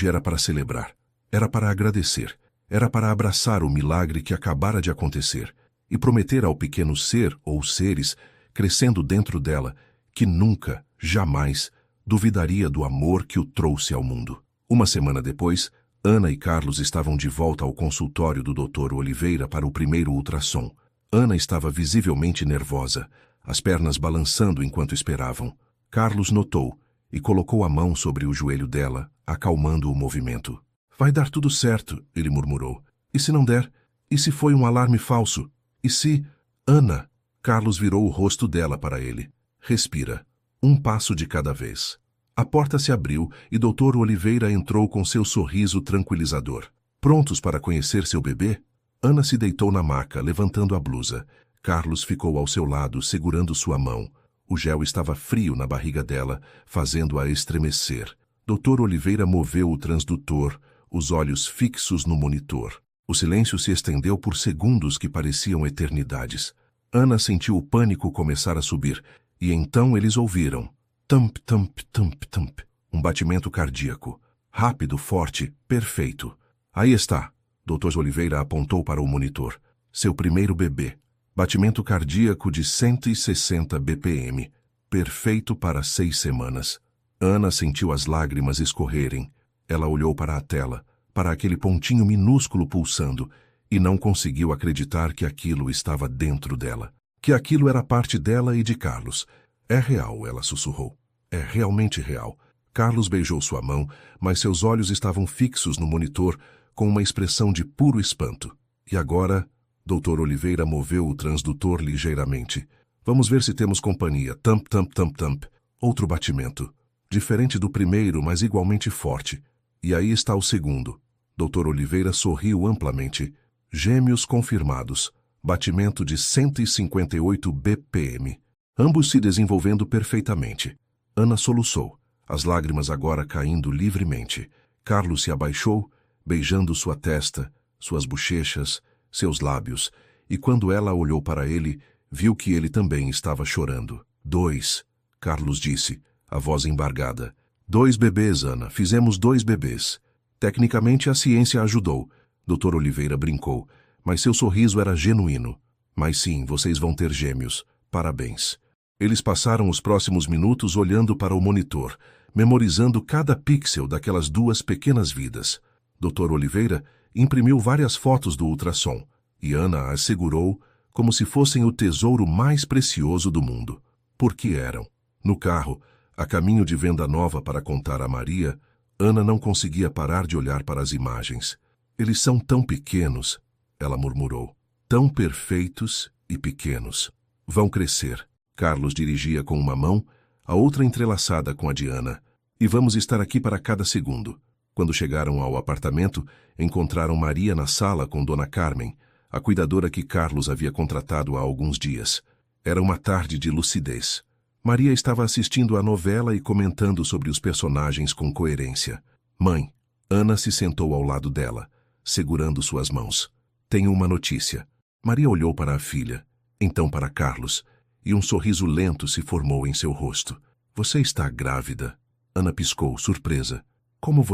era para celebrar, era para agradecer, era para abraçar o milagre que acabara de acontecer e prometer ao pequeno ser ou seres, crescendo dentro dela, que nunca, jamais, duvidaria do amor que o trouxe ao mundo. Uma semana depois, Ana e Carlos estavam de volta ao consultório do Dr. Oliveira para o primeiro ultrassom. Ana estava visivelmente nervosa, as pernas balançando enquanto esperavam. Carlos notou e colocou a mão sobre o joelho dela, acalmando o movimento. Vai dar tudo certo, ele murmurou. E se não der? E se foi um alarme falso? E se... Ana! Carlos virou o rosto dela para ele. Respira. Um passo de cada vez. A porta se abriu e Dr. Oliveira entrou com seu sorriso tranquilizador. Prontos para conhecer seu bebê? Ana se deitou na maca, levantando a blusa. Carlos ficou ao seu lado, segurando sua mão. O gel estava frio na barriga dela, fazendo-a estremecer. Dr. Oliveira moveu o transdutor, os olhos fixos no monitor. O silêncio se estendeu por segundos que pareciam eternidades. Ana sentiu o pânico começar a subir, e então eles ouviram. Tamp, tamp, tamp, tamp. Um batimento cardíaco. Rápido, forte, perfeito. Aí está. Dr. Oliveira apontou para o monitor. Seu primeiro bebê. Batimento cardíaco de 160 BPM. Perfeito para 6 semanas. Ana sentiu as lágrimas escorrerem. Ela olhou para a tela, para aquele pontinho minúsculo pulsando, e não conseguiu acreditar que aquilo estava dentro dela. Que aquilo era parte dela e de Carlos. É real, ela sussurrou. É realmente real. Carlos beijou sua mão, mas seus olhos estavam fixos no monitor, com uma expressão de puro espanto. E agora... Dr. Oliveira moveu o transdutor ligeiramente. Vamos ver se temos companhia. Tamp, tamp, tamp, tamp. Outro batimento. Diferente do primeiro, mas igualmente forte. E aí está o segundo. Dr. Oliveira sorriu amplamente. Gêmeos confirmados. Batimento de 158 BPM. Ambos se desenvolvendo perfeitamente. Ana soluçou, as lágrimas agora caindo livremente. Carlos se abaixou, beijando sua testa, suas bochechas, seus lábios, e quando ela olhou para ele, viu que ele também estava chorando. 2, Carlos disse, a voz embargada. 2 bebês, Ana, fizemos 2 bebês. Tecnicamente a ciência ajudou, Dr. Oliveira brincou, mas seu sorriso era genuíno. Mas sim, vocês vão ter gêmeos. Parabéns. Eles passaram os próximos minutos olhando para o monitor, memorizando cada pixel daquelas 2 pequenas vidas. Dr. Oliveira imprimiu várias fotos do ultrassom. e Ana as segurou como se fossem o tesouro mais precioso do mundo. Porque eram. No carro, a caminho de Venda Nova para contar a Maria, Ana não conseguia parar de olhar para as imagens. Eles são tão pequenos, ela murmurou. Tão perfeitos e pequenos. Vão crescer. Carlos dirigia com uma mão, a outra entrelaçada com a de Ana. E vamos estar aqui para cada segundo. Quando chegaram ao apartamento, encontraram Maria na sala com Dona Carmen, a cuidadora que Carlos havia contratado há alguns dias. Era uma tarde de lucidez. Maria estava assistindo à novela e comentando sobre os personagens com coerência. Mãe, Ana se sentou ao lado dela, segurando suas mãos. Tenho uma notícia. Maria olhou para a filha, então para Carlos, e um sorriso lento se formou em seu rosto. Você está grávida. Ana piscou, surpresa. Como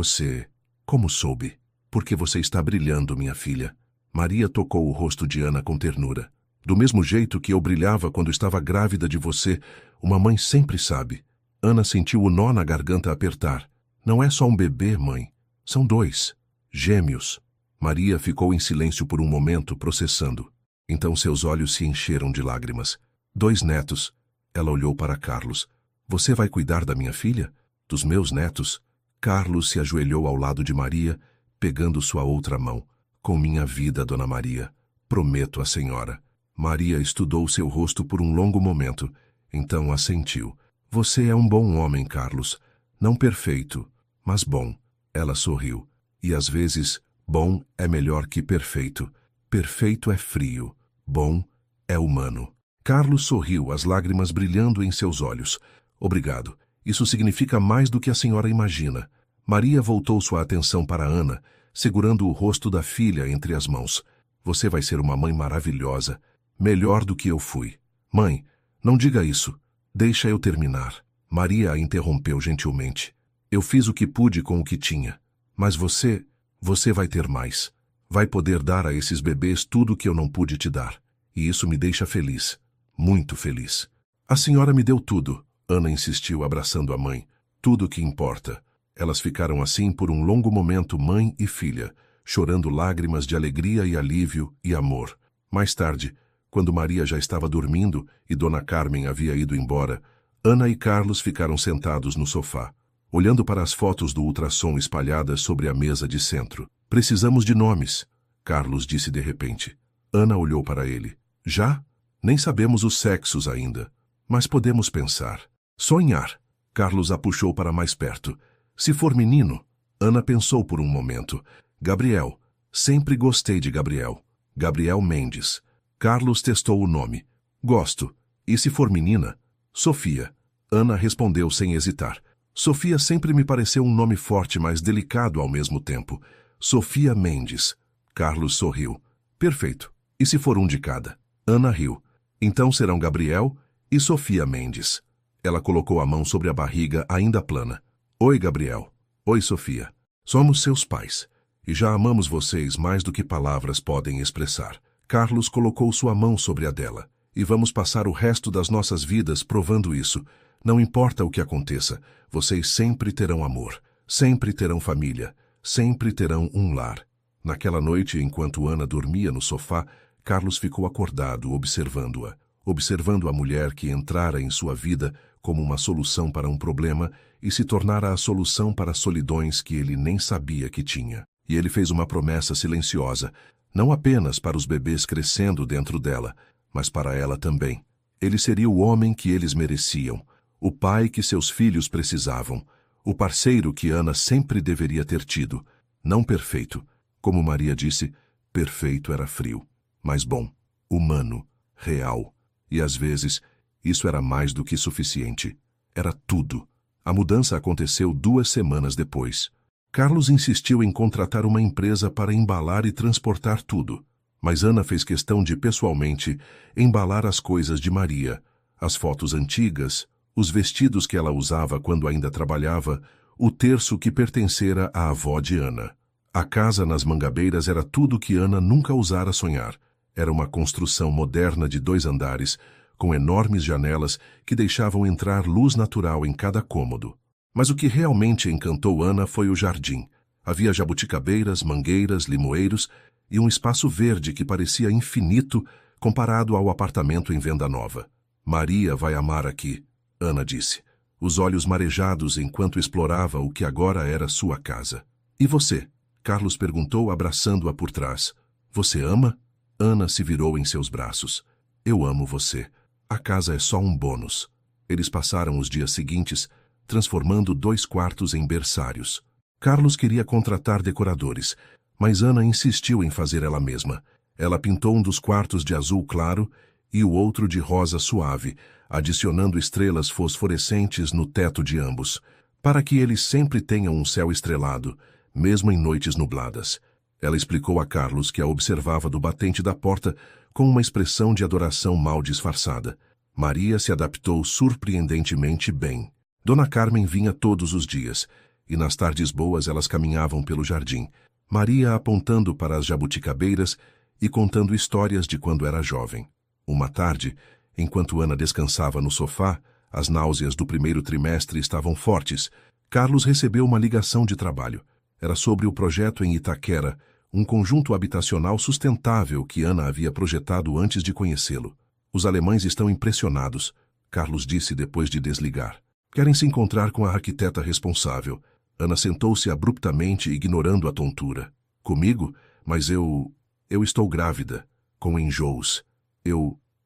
soube? Porque você está brilhando, minha filha. Maria tocou o rosto de Ana com ternura. Do mesmo jeito que eu brilhava quando estava grávida de você, uma mãe sempre sabe. Ana sentiu o nó na garganta apertar. Não é só um bebê, mãe. São 2. Gêmeos. Maria ficou em silêncio por um momento, processando. Então seus olhos se encheram de lágrimas. 2 netos. Ela olhou para Carlos. Você vai cuidar da minha filha? Dos meus netos? Carlos se ajoelhou ao lado de Maria, pegando sua outra mão. Com minha vida, Dona Maria. Prometo à senhora. Maria estudou seu rosto por um longo momento, então assentiu. Você é um bom homem, Carlos. Não perfeito, mas bom. Ela sorriu. E às vezes, bom é melhor que perfeito. Perfeito é frio. Bom é humano. Carlos sorriu, as lágrimas brilhando em seus olhos. Obrigado. Isso significa mais do que a senhora imagina. Maria voltou sua atenção para Ana, segurando o rosto da filha entre as mãos. Você vai ser uma mãe maravilhosa. Melhor do que eu fui. Mãe, não diga isso. Deixa eu terminar. Maria a interrompeu gentilmente. Eu fiz o que pude com o que tinha. Mas você vai ter mais. Vai poder dar a esses bebês tudo o que eu não pude te dar. E isso me deixa feliz. Muito feliz. A senhora me deu tudo. Ana insistiu, abraçando a mãe. Tudo o que importa. Elas ficaram assim por um longo momento, mãe e filha, chorando lágrimas de alegria e alívio e amor. Mais tarde, quando Maria já estava dormindo e Dona Carmen havia ido embora, Ana e Carlos ficaram sentados no sofá, olhando para as fotos do ultrassom espalhadas sobre a mesa de centro. Precisamos de nomes, Carlos disse de repente. Ana olhou para ele. Já? Nem sabemos os sexos ainda, mas podemos pensar. Sonhar. Carlos a puxou para mais perto. Se for menino, Ana pensou por um momento. Gabriel. Sempre gostei de Gabriel. Gabriel Mendes. Carlos testou o nome. Gosto. E se for menina? Sofia. Ana respondeu sem hesitar. Sofia sempre me pareceu um nome forte, mas delicado ao mesmo tempo. Sofia Mendes. Carlos sorriu. Perfeito. E se for um de cada? Ana riu. Então serão Gabriel e Sofia Mendes. Ela colocou a mão sobre a barriga ainda plana. Oi, Gabriel. Oi, Sofia. Somos seus pais. E já amamos vocês mais do que palavras podem expressar. Carlos colocou sua mão sobre a dela. E vamos passar o resto das nossas vidas provando isso. Não importa o que aconteça, vocês sempre terão amor. Sempre terão família. Sempre terão um lar. Naquela noite, enquanto Ana dormia no sofá, Carlos ficou acordado, observando-a. Observando a mulher que entrara em sua vida como uma solução para um problema e se tornara a solução para solidões que ele nem sabia que tinha. E ele fez uma promessa silenciosa, não apenas para os bebês crescendo dentro dela, mas para ela também. Ele seria o homem que eles mereciam, o pai que seus filhos precisavam, o parceiro que Ana sempre deveria ter tido. Não perfeito, como Maria disse, perfeito era frio, mas bom, humano, real. E às vezes, isso era mais do que suficiente. Era tudo. A mudança aconteceu 2 semanas depois. Carlos insistiu em contratar uma empresa para embalar e transportar tudo. Mas Ana fez questão de, pessoalmente, embalar as coisas de Maria, as fotos antigas, os vestidos que ela usava quando ainda trabalhava, o terço que pertencera à avó de Ana. A casa nas Mangabeiras era tudo que Ana nunca ousara sonhar. Era uma construção moderna de 2 andares, com enormes janelas que deixavam entrar luz natural em cada cômodo. Mas o que realmente encantou Ana foi o jardim. Havia jabuticabeiras, mangueiras, limoeiros e um espaço verde que parecia infinito comparado ao apartamento em venda nova. Maria vai amar aqui, Ana disse, os olhos marejados enquanto explorava o que agora era sua casa. E você? Carlos perguntou, abraçando-a por trás. Você ama? Ana se virou em seus braços. Eu amo você. A casa é só um bônus. Eles passaram os dias seguintes, transformando 2 quartos em berçários. Carlos queria contratar decoradores, mas Ana insistiu em fazer ela mesma. Ela pintou um dos quartos de azul claro e o outro de rosa suave, adicionando estrelas fosforescentes no teto de ambos, para que eles sempre tenham um céu estrelado, mesmo em noites nubladas. Ela explicou a Carlos que a observava do batente da porta com uma expressão de adoração mal disfarçada. Maria se adaptou surpreendentemente bem. Dona Carmen vinha todos os dias, e nas tardes boas elas caminhavam pelo jardim, Maria apontando para as jabuticabeiras e contando histórias de quando era jovem. Uma tarde, enquanto Ana descansava no sofá, as náuseas do primeiro trimestre estavam fortes, Carlos recebeu uma ligação de trabalho. Era sobre o projeto em Itaquera, um conjunto habitacional sustentável que Ana havia projetado antes de conhecê-lo. Os alemães estão impressionados, Carlos disse depois de desligar. Querem se encontrar com a arquiteta responsável. Ana sentou-se abruptamente, ignorando a tontura. Comigo? Mas eu estou grávida, com enjoos.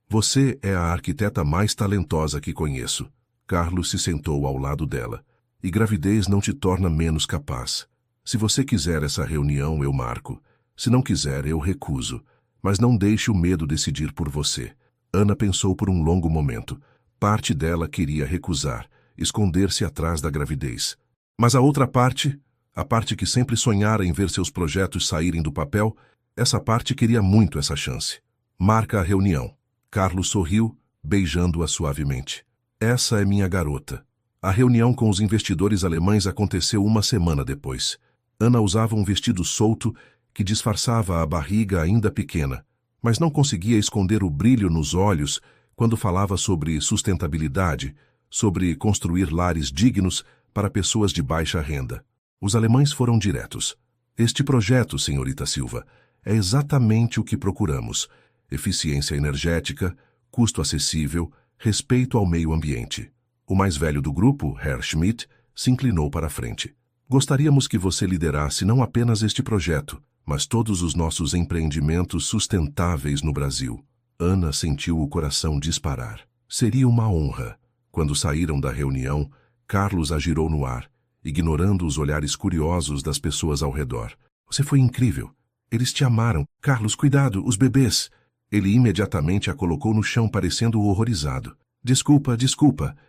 Você é a arquiteta mais talentosa que conheço. Carlos se sentou ao lado dela. E gravidez não te torna menos capaz. Se você quiser essa reunião, eu marco. Se não quiser, eu recuso. Mas não deixe o medo decidir por você. Ana pensou por um longo momento. Parte dela queria recusar, esconder-se atrás da gravidez. Mas a outra parte, a parte que sempre sonhara em ver seus projetos saírem do papel, essa parte queria muito essa chance. Marca a reunião. Carlos sorriu, beijando-a suavemente. Essa é minha garota. A reunião com os investidores alemães aconteceu uma semana depois. Ana usava um vestido solto que disfarçava a barriga ainda pequena, mas não conseguia esconder o brilho nos olhos quando falava sobre sustentabilidade, sobre construir lares dignos para pessoas de baixa renda. Os alemães foram diretos. Este projeto, senhorita Silva, é exatamente o que procuramos. Eficiência energética, custo acessível, respeito ao meio ambiente. O mais velho do grupo, Herr Schmidt, se inclinou para a frente. Gostaríamos que você liderasse não apenas este projeto, mas todos os nossos empreendimentos sustentáveis no Brasil. Ana sentiu o coração disparar. Seria uma honra. Quando saíram da reunião, Carlos a girou no ar, ignorando os olhares curiosos das pessoas ao redor. Você foi incrível. Eles te amaram. Carlos, cuidado, os bebês. Ele imediatamente a colocou no chão, parecendo horrorizado. Desculpa,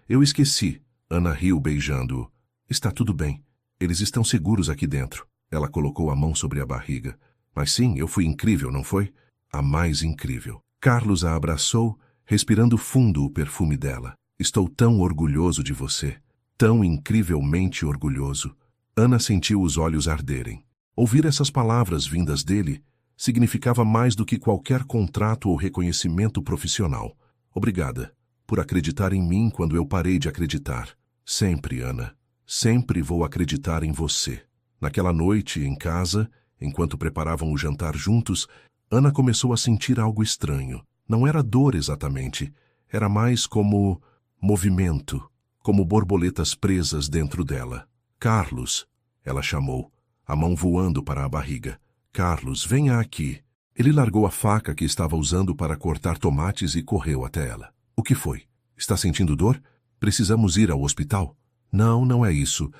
eu esqueci. Ana riu, beijando-o. Está tudo bem. Eles estão seguros aqui dentro. Ela colocou a mão sobre a barriga. Mas sim, eu fui incrível, não foi? A mais incrível. Carlos a abraçou, respirando fundo o perfume dela. Estou tão orgulhoso de você. Tão incrivelmente orgulhoso. Ana sentiu os olhos arderem. Ouvir essas palavras vindas dele significava mais do que qualquer contrato ou reconhecimento profissional. Obrigada por acreditar em mim quando eu parei de acreditar. Sempre, Ana. Sempre vou acreditar em você. Naquela noite, em casa, enquanto preparavam o jantar juntos, Ana começou a sentir algo estranho. Não era dor exatamente. Era mais como movimento, como borboletas presas dentro dela. Carlos, ela chamou, a mão voando para a barriga. Carlos, venha aqui. Ele largou a faca que estava usando para cortar tomates e correu até ela. O que foi? Está sentindo dor? Precisamos ir ao hospital? Não, não é isso.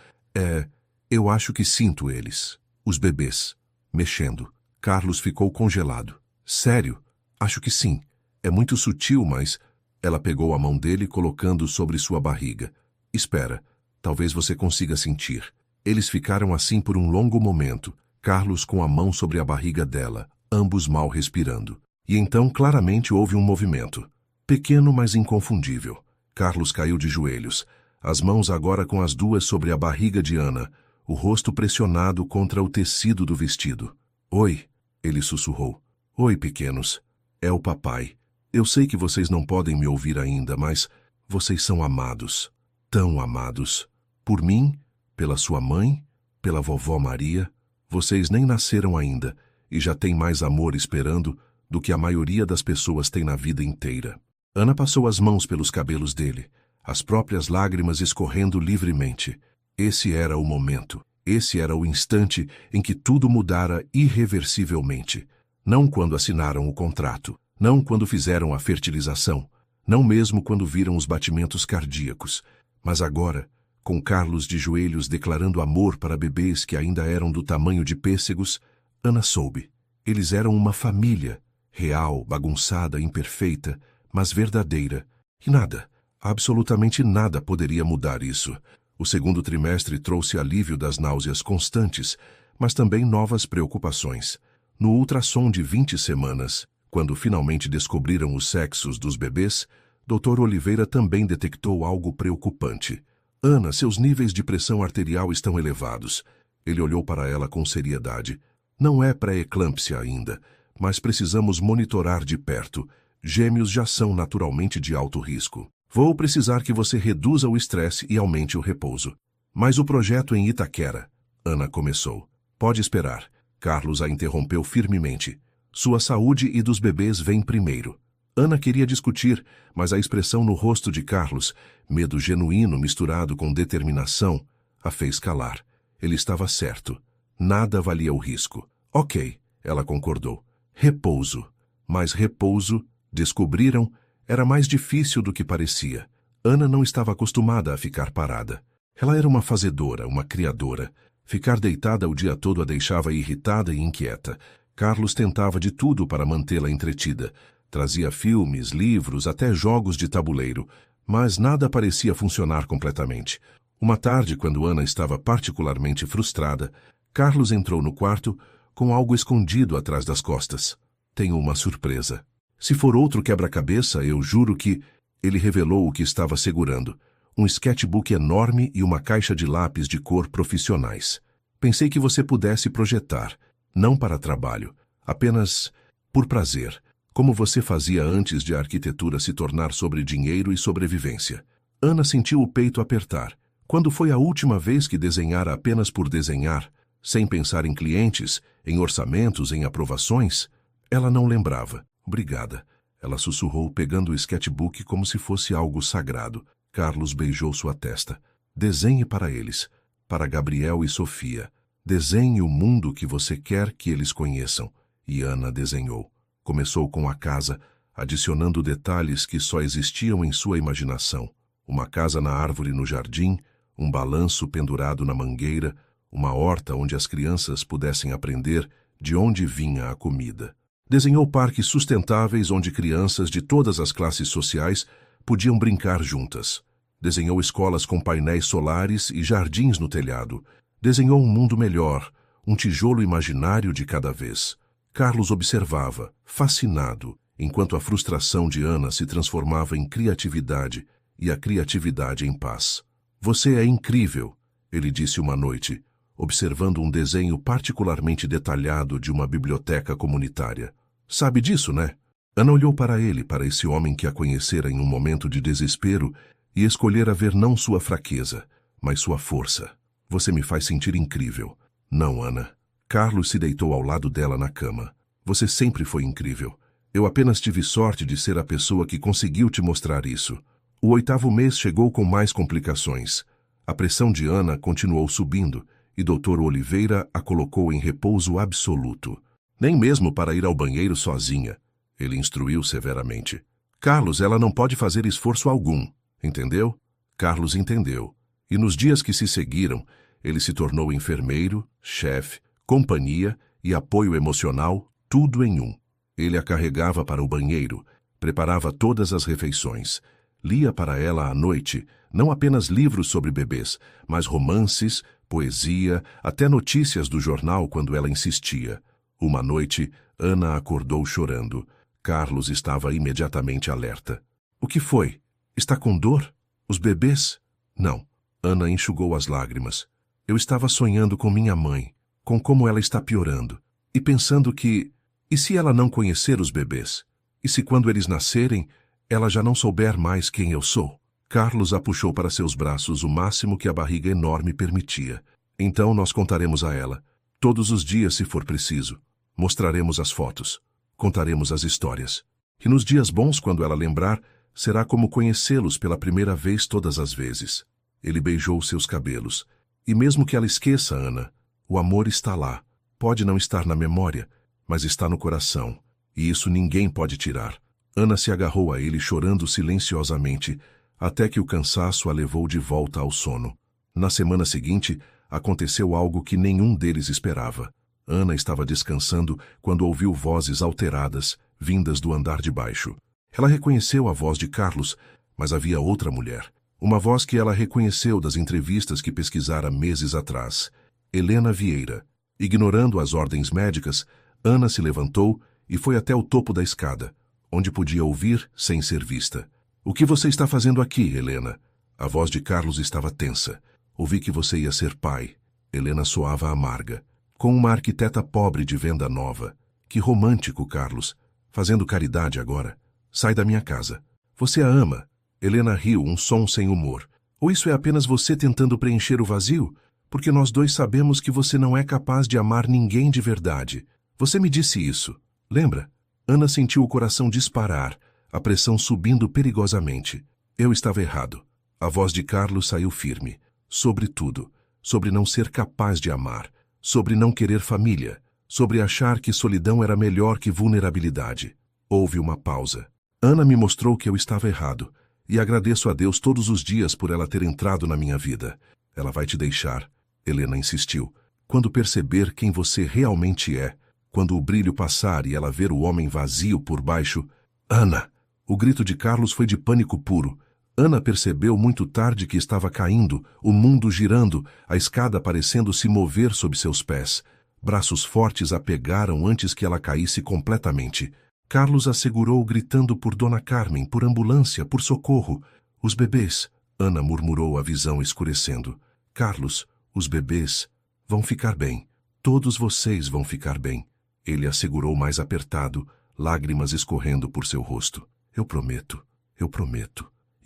Eu acho que sinto eles. Os bebês. Mexendo. Carlos ficou congelado. Sério? Acho que sim. É muito sutil, mas... Ela pegou a mão dele, colocando sobre sua barriga. Espera. Talvez você consiga sentir. Eles ficaram assim por um longo momento, Carlos com a mão sobre a barriga dela, ambos mal respirando. E então claramente houve um movimento. Pequeno, mas inconfundível. Carlos caiu de joelhos, as mãos agora com as duas sobre a barriga de Ana, o rosto pressionado contra o tecido do vestido. Oi, ele sussurrou. Oi, pequenos. É o papai. Eu sei que vocês não podem me ouvir ainda, mas vocês são amados. Tão amados. Por mim, pela sua mãe, pela vovó Maria. Vocês nem nasceram ainda e já têm mais amor esperando do que a maioria das pessoas tem na vida inteira. Ana passou as mãos pelos cabelos dele, as próprias lágrimas escorrendo livremente. Esse era o momento. Esse era o instante em que tudo mudara irreversivelmente. Não quando assinaram o contrato, não quando fizeram a fertilização, não mesmo quando viram os batimentos cardíacos, mas agora, com Carlos de joelhos declarando amor para bebês que ainda eram do tamanho de pêssegos, Ana soube. Eles eram uma família, real, bagunçada, imperfeita, mas verdadeira. E nada, absolutamente nada poderia mudar isso. O segundo trimestre trouxe alívio das náuseas constantes, mas também novas preocupações. No ultrassom de 20 semanas, quando finalmente descobriram os sexos dos bebês, Dr. Oliveira também detectou algo preocupante. Ana, seus níveis de pressão arterial estão elevados. Ele olhou para ela com seriedade. Não é pré-eclâmpsia ainda, mas precisamos monitorar de perto. Gêmeos já são naturalmente de alto risco. Vou precisar que você reduza o estresse e aumente o repouso. Mas o projeto em Itaquera, Ana começou. Pode esperar. Carlos a interrompeu firmemente. Sua saúde e dos bebês vem primeiro. Ana queria discutir, mas a expressão no rosto de Carlos, medo genuíno misturado com determinação, a fez calar. Ele estava certo. Nada valia o risco. Ok, ela concordou. Repouso. Mas repouso, descobriram, era mais difícil do que parecia. Ana não estava acostumada a ficar parada. Ela era uma fazedora, uma criadora. Ficar deitada o dia todo a deixava irritada e inquieta. Carlos tentava de tudo para mantê-la entretida. Trazia filmes, livros, até jogos de tabuleiro. Mas nada parecia funcionar completamente. Uma tarde, quando Ana estava particularmente frustrada, Carlos entrou no quarto com algo escondido atrás das costas. Tenho uma surpresa. Se for outro quebra-cabeça, eu juro que... Ele revelou o que estava segurando. Um sketchbook enorme e uma caixa de lápis de cor profissionais. Pensei que você pudesse projetar, não para trabalho, apenas por prazer, como você fazia antes de a arquitetura se tornar sobre dinheiro e sobrevivência. Ana sentiu o peito apertar. Quando foi a última vez que desenhara apenas por desenhar, sem pensar em clientes, em orçamentos, em aprovações? Ela não lembrava. Obrigada. Ela sussurrou, pegando o sketchbook como se fosse algo sagrado. Carlos beijou sua testa. Desenhe para eles, para Gabriel e Sofia. Desenhe o mundo que você quer que eles conheçam. E Ana desenhou. Começou com a casa, adicionando detalhes que só existiam em sua imaginação. Uma casa na árvore no jardim, um balanço pendurado na mangueira, uma horta onde as crianças pudessem aprender de onde vinha a comida. Desenhou parques sustentáveis onde crianças de todas as classes sociais podiam brincar juntas. Desenhou escolas com painéis solares e jardins no telhado. Desenhou um mundo melhor, um tijolo imaginário de cada vez. Carlos observava, fascinado, enquanto a frustração de Ana se transformava em criatividade e a criatividade em paz. Você é incrível, ele disse uma noite, observando um desenho particularmente detalhado de uma biblioteca comunitária. Sabe disso, né? Ana olhou para ele, para esse homem que a conhecera em um momento de desespero e escolhera ver não sua fraqueza, mas sua força. Você me faz sentir incrível. Não, Ana. Carlos se deitou ao lado dela na cama. Você sempre foi incrível. Eu apenas tive sorte de ser a pessoa que conseguiu te mostrar isso. O 8º mês chegou com mais complicações. A pressão de Ana continuou subindo e Dr. Oliveira a colocou em repouso absoluto. Nem mesmo para ir ao banheiro sozinha, ele instruiu severamente. Carlos, ela não pode fazer esforço algum, entendeu? Carlos entendeu. E nos dias que se seguiram, ele se tornou enfermeiro, chefe, companhia e apoio emocional, tudo em um. Ele a carregava para o banheiro, preparava todas as refeições, lia para ela à noite, não apenas livros sobre bebês, mas romances, poesia, até notícias do jornal quando ela insistia. Uma noite, Ana acordou chorando. Carlos estava imediatamente alerta. O que foi? Está com dor? Os bebês? Não. Ana enxugou as lágrimas. Eu estava sonhando com minha mãe, com como ela está piorando, e pensando que... E se ela não conhecer os bebês? E se quando eles nascerem, ela já não souber mais quem eu sou? Carlos a puxou para seus braços o máximo que a barriga enorme permitia. Então nós contaremos a ela. Todos os dias, se for preciso. Mostraremos as fotos. Contaremos as histórias. E nos dias bons, quando ela lembrar, será como conhecê-los pela primeira vez todas as vezes. Ele beijou seus cabelos. E mesmo que ela esqueça, Ana, o amor está lá. Pode não estar na memória, mas está no coração. E isso ninguém pode tirar. Ana se agarrou a ele chorando silenciosamente, até que o cansaço a levou de volta ao sono. Na semana seguinte, aconteceu algo que nenhum deles esperava. Ana estava descansando quando ouviu vozes alteradas, vindas do andar de baixo. Ela reconheceu a voz de Carlos, mas havia outra mulher. Uma voz que ela reconheceu das entrevistas que pesquisara meses atrás. Helena Vieira. Ignorando as ordens médicas, Ana se levantou e foi até o topo da escada, onde podia ouvir sem ser vista. "O que você está fazendo aqui, Helena?" A voz de Carlos estava tensa. "Ouvi que você ia ser pai." Helena soava amarga. "Com uma arquiteta pobre de venda nova. Que romântico, Carlos. Fazendo caridade agora. Sai da minha casa. Você a ama." Helena riu, um som sem humor. "Ou isso é apenas você tentando preencher o vazio? Porque nós dois sabemos que você não é capaz de amar ninguém de verdade. Você me disse isso. Lembra?" Ana sentiu o coração disparar, a pressão subindo perigosamente. Eu estava errado. A voz de Carlos saiu firme. Sobre tudo. Sobre não ser capaz de amar. Sobre não querer família. Sobre achar que solidão era melhor que vulnerabilidade. Houve uma pausa. Ana me mostrou que eu estava errado. E agradeço a Deus todos os dias por ela ter entrado na minha vida. Ela vai te deixar. Helena insistiu. Quando perceber quem você realmente é, quando o brilho passar e ela ver o homem vazio por baixo... Ana! O grito de Carlos foi de pânico puro. Ana percebeu muito tarde que estava caindo, o mundo girando, a escada parecendo se mover sob seus pés. Braços fortes a pegaram antes que ela caísse completamente. Carlos a segurou gritando por Dona Carmen, por ambulância, por socorro. "Os bebês", Ana murmurou, a visão escurecendo. "Carlos, os bebês vão ficar bem. Todos vocês vão ficar bem." Ele a segurou mais apertado, lágrimas escorrendo por seu rosto. Eu prometo.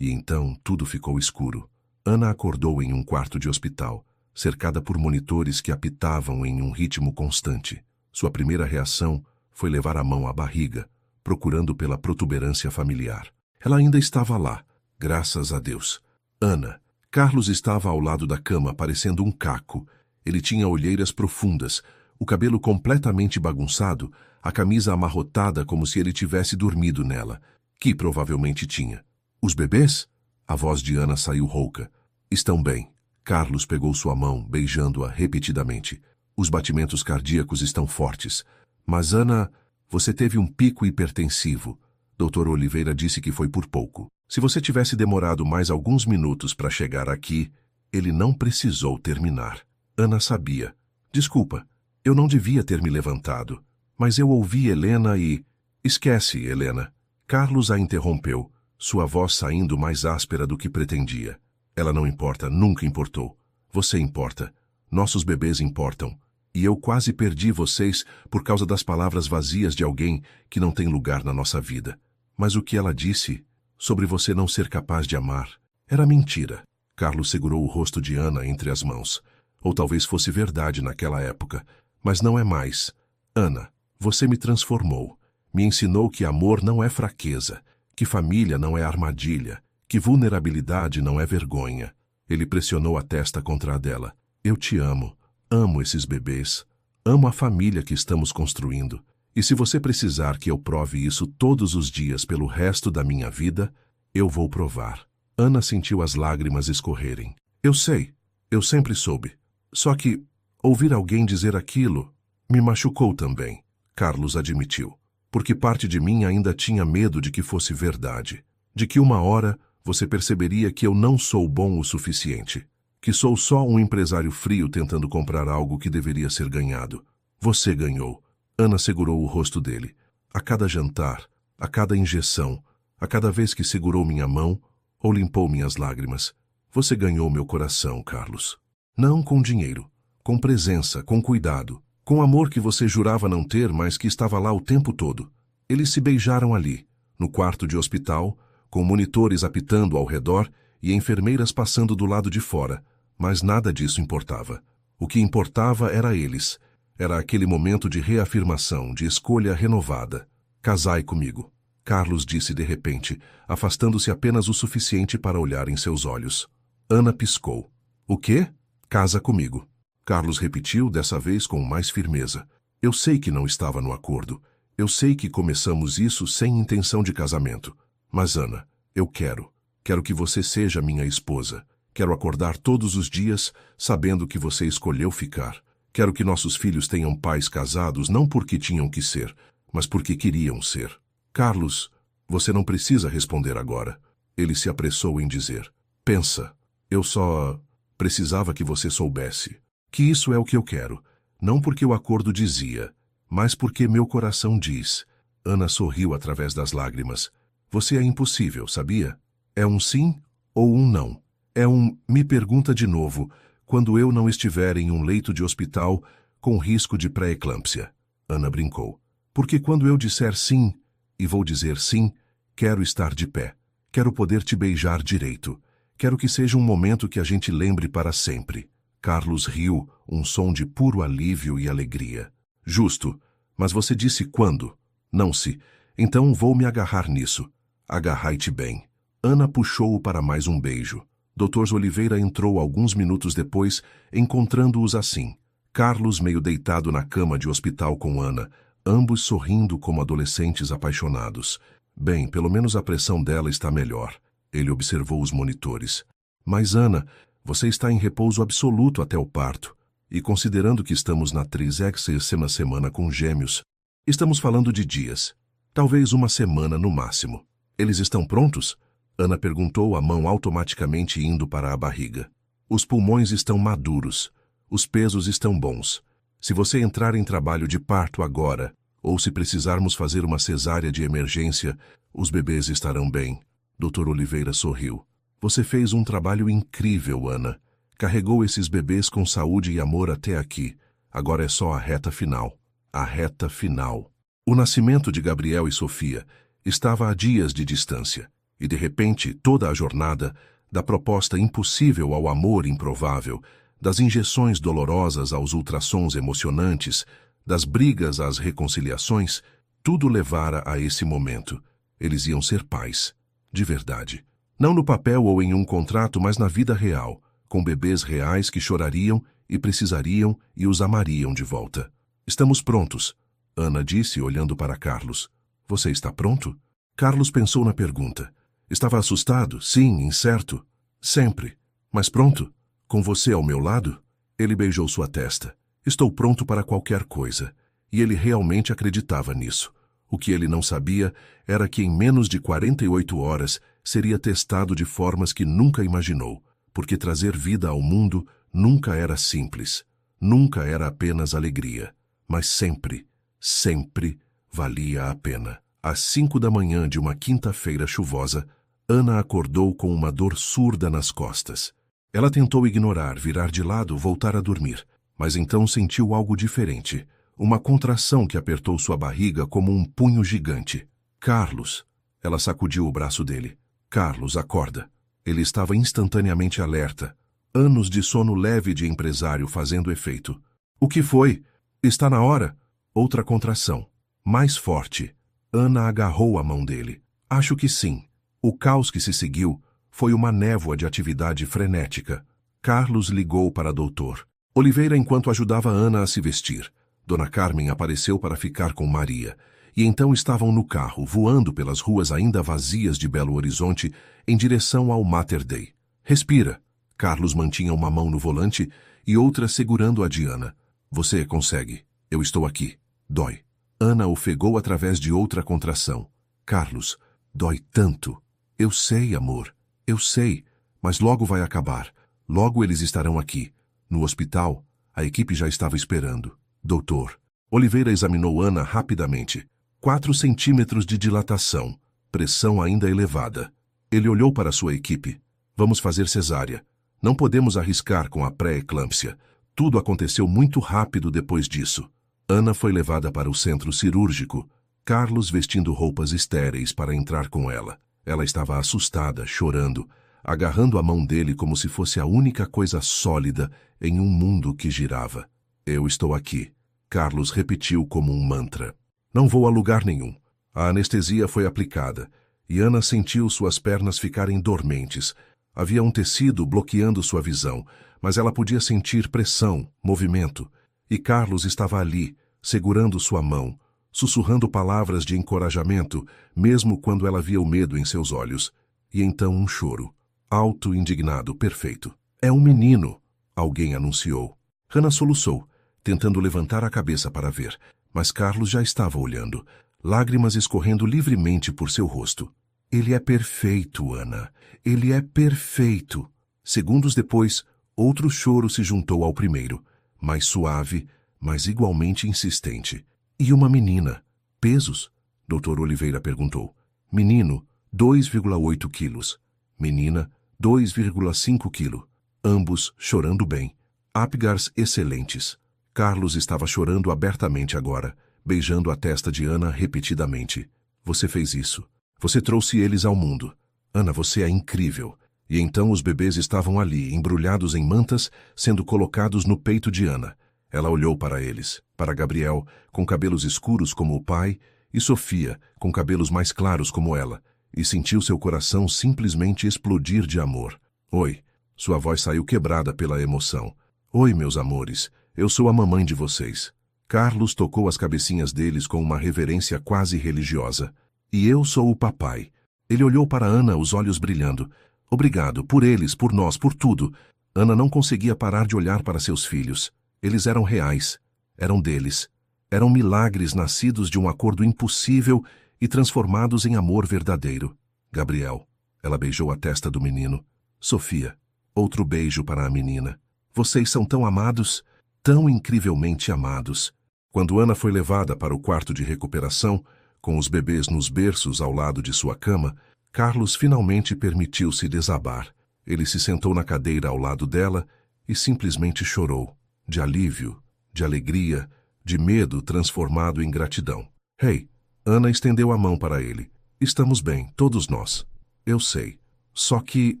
E então tudo ficou escuro. Ana acordou em um quarto de hospital, cercada por monitores que apitavam em um ritmo constante. Sua primeira reação foi levar a mão à barriga, procurando pela protuberância familiar. Ela ainda estava lá, graças a Deus. Ana. Carlos estava ao lado da cama, parecendo um caco. Ele tinha olheiras profundas, o cabelo completamente bagunçado, a camisa amarrotada como se ele tivesse dormido nela, que provavelmente tinha. "Os bebês?" A voz de Ana saiu rouca. "Estão bem." Carlos pegou sua mão, beijando-a repetidamente. "Os batimentos cardíacos estão fortes. Mas, Ana, você teve um pico hipertensivo. Dr. Oliveira disse que foi por pouco. Se você tivesse demorado mais alguns minutos para chegar aqui, ele não precisou terminar." Ana sabia. "Desculpa, eu não devia ter me levantado. Mas eu ouvi Helena e..." "Esquece, Helena." Carlos a interrompeu, sua voz saindo mais áspera do que pretendia. "Ela não importa, nunca importou. Você importa. Nossos bebês importam. E eu quase perdi vocês por causa das palavras vazias de alguém que não tem lugar na nossa vida. Mas o que ela disse sobre você não ser capaz de amar era mentira." Carlos segurou o rosto de Ana entre as mãos. Ou talvez fosse verdade naquela época, mas não é mais. "Ana, você me transformou. Me ensinou que amor não é fraqueza, que família não é armadilha, que vulnerabilidade não é vergonha." Ele pressionou a testa contra a dela. "Eu te amo. Amo esses bebês. Amo a família que estamos construindo. E se você precisar que eu prove isso todos os dias pelo resto da minha vida, eu vou provar." Ana sentiu as lágrimas escorrerem. "Eu sei. Eu sempre soube. Só que ouvir alguém dizer aquilo me machucou também." Carlos admitiu. "Porque parte de mim ainda tinha medo de que fosse verdade. De que uma hora você perceberia que eu não sou bom o suficiente. Que sou só um empresário frio tentando comprar algo que deveria ser ganhado. Você ganhou." Ana segurou o rosto dele. A cada jantar, a cada injeção, a cada vez que segurou minha mão ou limpou minhas lágrimas. Você ganhou meu coração, Carlos. Não com dinheiro, com presença, com cuidado, com amor que você jurava não ter, mas que estava lá o tempo todo. Eles se beijaram ali, no quarto de hospital, com monitores apitando ao redor e enfermeiras passando do lado de fora, mas nada disso importava. O que importava era eles. Era aquele momento de reafirmação, de escolha renovada. Casai comigo, Carlos disse de repente, afastando-se apenas o suficiente para olhar em seus olhos. Ana piscou. O quê? Casa comigo. Carlos repetiu, dessa vez com mais firmeza. Eu sei que não estava no acordo. Eu sei que começamos isso sem intenção de casamento. Mas, Ana, eu quero. Quero que você seja minha esposa. Quero acordar todos os dias sabendo que você escolheu ficar. Quero que nossos filhos tenham pais casados não porque tinham que ser, mas porque queriam ser. Carlos, você não precisa responder agora. Ele se apressou em dizer. Pensa, eu só precisava que você soubesse que isso é o que eu quero. Não porque o acordo dizia, mas porque meu coração diz. Ana sorriu através das lágrimas. Você é impossível, sabia? É um sim ou um não. É um me pergunta de novo quando eu não estiver em um leito de hospital com risco de pré-eclâmpsia. Ana brincou. Porque quando eu disser sim, e vou dizer sim, quero estar de pé. Quero poder te beijar direito. Quero que seja um momento que a gente lembre para sempre. Carlos riu, um som de puro alívio e alegria. Justo, mas você disse quando? Não se. Então vou me agarrar nisso. Agarrai-te bem. Ana puxou-o para mais um beijo. Dr. Oliveira entrou alguns minutos depois, encontrando-os assim. Carlos meio deitado na cama de hospital com Ana, ambos sorrindo como adolescentes apaixonados. Bem, pelo menos a pressão dela está melhor. Ele observou os monitores. Mas, Ana, você está em repouso absoluto até o parto. E considerando que estamos na 36ª semana com gêmeos, estamos falando de dias. Talvez uma semana no máximo. Eles estão prontos? Ana perguntou, a mão automaticamente indo para a barriga. Os pulmões estão maduros. Os pesos estão bons. Se você entrar em trabalho de parto agora, ou se precisarmos fazer uma cesárea de emergência, os bebês estarão bem. Dr. Oliveira sorriu. Você fez um trabalho incrível, Ana. Carregou esses bebês com saúde e amor até aqui. Agora é só a reta final. A reta final. O nascimento de Gabriel e Sofia estava a dias de distância. E, de repente, toda a jornada, da proposta impossível ao amor improvável, das injeções dolorosas aos ultrassons emocionantes, das brigas às reconciliações, tudo levara a esse momento. Eles iam ser pais. De verdade. Não no papel ou em um contrato, mas na vida real, com bebês reais que chorariam e precisariam e os amariam de volta. Estamos prontos, Ana disse, olhando para Carlos. Você está pronto? Carlos pensou na pergunta. Estava assustado, sim, incerto. Sempre. Mas pronto? Com você ao meu lado? Ele beijou sua testa. Estou pronto para qualquer coisa. E ele realmente acreditava nisso. O que ele não sabia era que em menos de 48 horas seria testado de formas que nunca imaginou, porque trazer vida ao mundo nunca era simples. Nunca era apenas alegria. Mas sempre, sempre valia a pena. Às 5 da manhã de uma quinta-feira chuvosa, Ana acordou com uma dor surda nas costas. Ela tentou ignorar, virar de lado, voltar a dormir, mas então sentiu algo diferente, uma contração que apertou sua barriga como um punho gigante. Carlos! Ela sacudiu o braço dele. Carlos, acorda. Ele estava instantaneamente alerta. Anos de sono leve de empresário fazendo efeito. O que foi? Está na hora? Outra contração. Mais forte. Ana agarrou a mão dele. Acho que sim. O caos que se seguiu foi uma névoa de atividade frenética. Carlos ligou para doutor Oliveira enquanto ajudava Ana a se vestir. Dona Carmen apareceu para ficar com Maria. E então estavam no carro, voando pelas ruas ainda vazias de Belo Horizonte, em direção ao Mater Dei. Respira. Carlos mantinha uma mão no volante e outra segurando a de Ana. Você consegue. Eu estou aqui. Dói. Ana ofegou através de outra contração. Carlos, dói tanto. Eu sei, amor. Eu sei. Mas logo vai acabar. Logo eles estarão aqui. No hospital, a equipe já estava esperando. Doutor. Oliveira examinou Ana rapidamente. 4 centímetros de dilatação. Pressão ainda elevada. Ele olhou para sua equipe. Vamos fazer cesárea. Não podemos arriscar com a pré-eclâmpsia. Tudo aconteceu muito rápido depois disso. Ana foi levada para o centro cirúrgico. Carlos vestindo roupas estéreis para entrar com ela. Ela estava assustada, chorando, agarrando a mão dele como se fosse a única coisa sólida em um mundo que girava. Eu estou aqui. Carlos repetiu como um mantra. Não vou a lugar nenhum. A anestesia foi aplicada, e Ana sentiu suas pernas ficarem dormentes. Havia um tecido bloqueando sua visão, mas ela podia sentir pressão, movimento. E Carlos estava ali, segurando sua mão, sussurrando palavras de encorajamento, mesmo quando ela via o medo em seus olhos. E então um choro, alto, indignado, perfeito. É um menino, alguém anunciou. Hannah soluçou, tentando levantar a cabeça para ver, mas Carlos já estava olhando, lágrimas escorrendo livremente por seu rosto. Ele é perfeito, Ana. Ele é perfeito. Segundos depois, outro choro se juntou ao primeiro, mais suave, mas igualmente insistente. E uma menina. Pesos? Dr. Oliveira perguntou. Menino, 2,8 quilos. Menina, 2,5 quilo. Ambos chorando bem. Apgars excelentes. Carlos estava chorando abertamente agora, beijando a testa de Ana repetidamente. Você fez isso. Você trouxe eles ao mundo. Ana, você é incrível. E então os bebês estavam ali, embrulhados em mantas, sendo colocados no peito de Ana. Ela olhou para eles, para Gabriel, com cabelos escuros como o pai, e Sofia, com cabelos mais claros como ela, e sentiu seu coração simplesmente explodir de amor. Oi. Sua voz saiu quebrada pela emoção. Oi, meus amores. Eu sou a mamãe de vocês. Carlos tocou as cabecinhas deles com uma reverência quase religiosa. E eu sou o papai. Ele olhou para Ana, os olhos brilhando. Obrigado, por eles, por nós, por tudo. Ana não conseguia parar de olhar para seus filhos. Eles eram reais. Eram deles. Eram milagres nascidos de um acordo impossível e transformados em amor verdadeiro. Gabriel. Ela beijou a testa do menino. Sofia. Outro beijo para a menina. Vocês são tão amados, tão incrivelmente amados. Quando Ana foi levada para o quarto de recuperação, com os bebês nos berços ao lado de sua cama, Carlos finalmente permitiu-se desabar. Ele se sentou na cadeira ao lado dela e simplesmente chorou, de alívio, de alegria, de medo transformado em gratidão. Hey, Ana estendeu a mão para ele. Estamos bem, todos nós. Eu sei. Só que...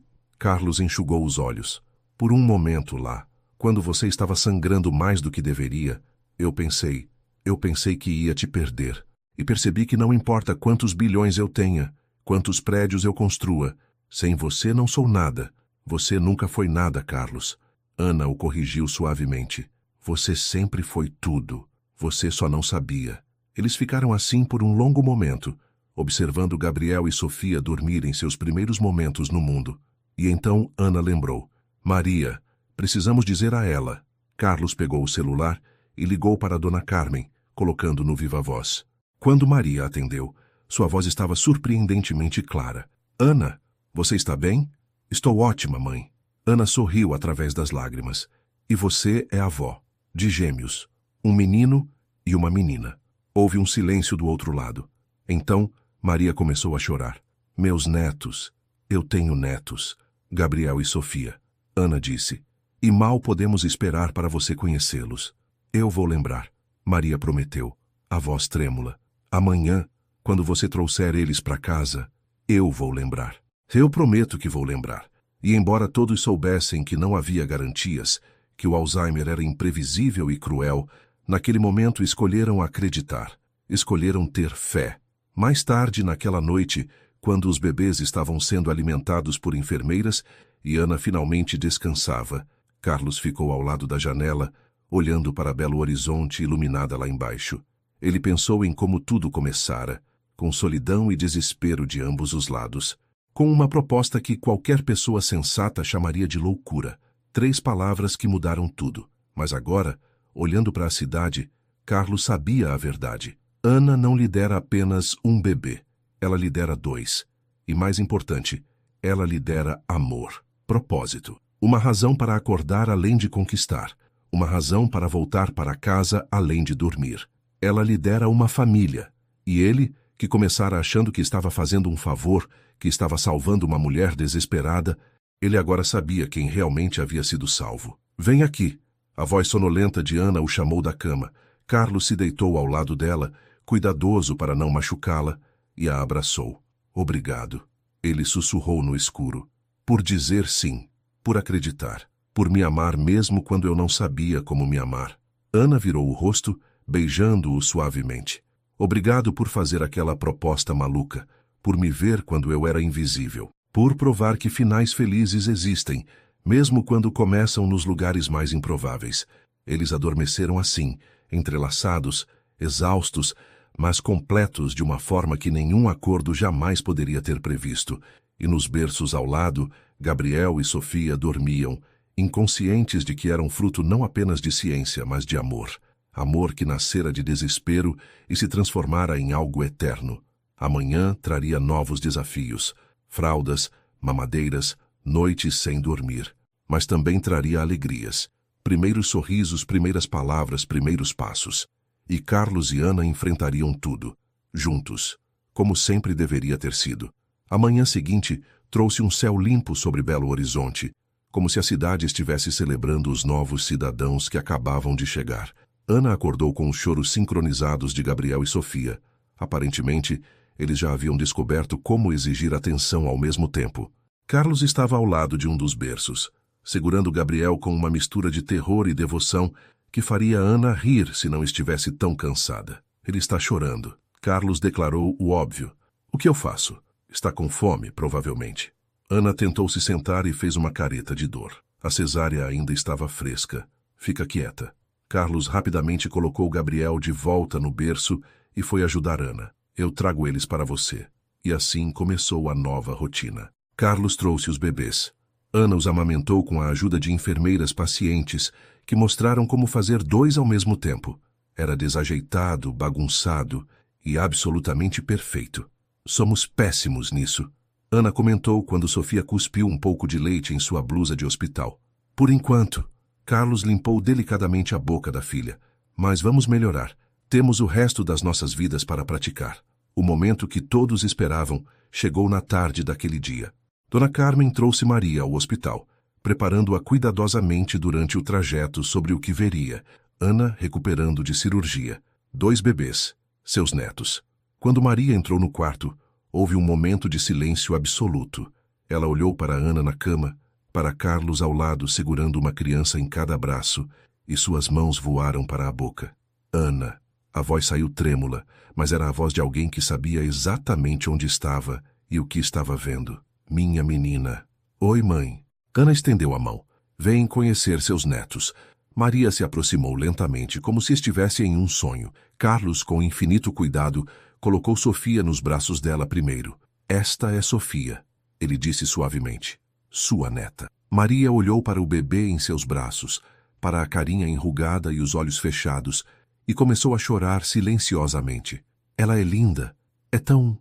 Carlos enxugou os olhos. Por um momento lá, quando você estava sangrando mais do que deveria, eu pensei que ia te perder. E percebi que não importa quantos bilhões eu tenha, quantos prédios eu construa, sem você não sou nada. Você nunca foi nada, Carlos. Ana o corrigiu suavemente. Você sempre foi tudo. Você só não sabia. Eles ficaram assim por um longo momento, observando Gabriel e Sofia dormirem seus primeiros momentos no mundo. E então Ana lembrou. Maria, precisamos dizer a ela. Carlos pegou o celular e ligou para Dona Carmen, colocando no viva-voz. Quando Maria atendeu, sua voz estava surpreendentemente clara. Ana, você está bem? Estou ótima, mãe. Ana sorriu através das lágrimas. E você é avó, de gêmeos, um menino e uma menina. Houve um silêncio do outro lado. Então, Maria começou a chorar. Meus netos. Eu tenho netos. Gabriel e Sofia. Ana disse. E mal podemos esperar para você conhecê-los. Eu vou lembrar. Maria prometeu, a voz trêmula. Amanhã, quando você trouxer eles para casa, eu vou lembrar. Eu prometo que vou lembrar. E embora todos soubessem que não havia garantias, que o Alzheimer era imprevisível e cruel, naquele momento escolheram acreditar. Escolheram ter fé. Mais tarde, naquela noite, quando os bebês estavam sendo alimentados por enfermeiras e Ana finalmente descansava, Carlos ficou ao lado da janela, olhando para Belo Horizonte iluminada lá embaixo. Ele pensou em como tudo começara, com solidão e desespero de ambos os lados, com uma proposta que qualquer pessoa sensata chamaria de loucura. 3 palavras que mudaram tudo. Mas agora, olhando para a cidade, Carlos sabia a verdade. Ana não lhe dera apenas um bebê. Ela lhe dera 2. E mais importante, ela lhe dera amor, propósito. Uma razão para acordar além de conquistar. Uma razão para voltar para casa além de dormir. Ela lhe dera uma família. E ele, que começara achando que estava fazendo um favor, que estava salvando uma mulher desesperada, ele agora sabia quem realmente havia sido salvo. Vem aqui. A voz sonolenta de Ana o chamou da cama. Carlos se deitou ao lado dela, cuidadoso para não machucá-la, e a abraçou. Obrigado. Ele sussurrou no escuro. Por dizer sim. Por acreditar. Por me amar mesmo quando eu não sabia como me amar. Ana virou o rosto, beijando-o suavemente. Obrigado por fazer aquela proposta maluca, por me ver quando eu era invisível, por provar que finais felizes existem, mesmo quando começam nos lugares mais improváveis. Eles adormeceram assim, entrelaçados, exaustos, mas completos de uma forma que nenhum acordo jamais poderia ter previsto. E nos berços ao lado, Gabriel e Sofia dormiam, inconscientes de que eram fruto não apenas de ciência, mas de amor. Amor que nascera de desespero e se transformara em algo eterno. Amanhã traria novos desafios, fraldas, mamadeiras, noites sem dormir. Mas também traria alegrias. Primeiros sorrisos, primeiras palavras, primeiros passos. E Carlos e Ana enfrentariam tudo, juntos, como sempre deveria ter sido. A manhã seguinte trouxe um céu limpo sobre Belo Horizonte, como se a cidade estivesse celebrando os novos cidadãos que acabavam de chegar. Ana acordou com os choros sincronizados de Gabriel e Sofia. Aparentemente, eles já haviam descoberto como exigir atenção ao mesmo tempo. Carlos estava ao lado de um dos berços, segurando Gabriel com uma mistura de terror e devoção que faria Ana rir se não estivesse tão cansada. Ele está chorando. Carlos declarou o óbvio. O que eu faço? Está com fome, provavelmente. Ana tentou se sentar e fez uma careta de dor. A cesárea ainda estava fresca. Fica quieta. Carlos rapidamente colocou Gabriel de volta no berço e foi ajudar Ana. Eu trago eles para você. E assim começou a nova rotina. Carlos trouxe os bebês. Ana os amamentou com a ajuda de enfermeiras pacientes que mostraram como fazer 2 ao mesmo tempo. Era desajeitado, bagunçado e absolutamente perfeito. Somos péssimos nisso. Ana comentou quando Sofia cuspiu um pouco de leite em sua blusa de hospital. Por enquanto, Carlos limpou delicadamente a boca da filha. Mas vamos melhorar. Temos o resto das nossas vidas para praticar. O momento que todos esperavam chegou na tarde daquele dia. Dona Carmen trouxe Maria ao hospital, preparando-a cuidadosamente durante o trajeto sobre o que veria. Ana recuperando de cirurgia. 2 bebês, seus netos. Quando Maria entrou no quarto, houve um momento de silêncio absoluto. Ela olhou para Ana na cama, para Carlos ao lado segurando uma criança em cada braço, e suas mãos voaram para a boca. Ana. A voz saiu trêmula, mas era a voz de alguém que sabia exatamente onde estava e o que estava vendo. Minha menina. Oi, mãe. Ana estendeu a mão. Vem conhecer seus netos. Maria se aproximou lentamente, como se estivesse em um sonho. Carlos, com infinito cuidado, colocou Sofia nos braços dela primeiro. Esta é Sofia, ele disse suavemente. Sua neta. Maria olhou para o bebê em seus braços, para a carinha enrugada e os olhos fechados, e começou a chorar silenciosamente. Ela é linda. É tão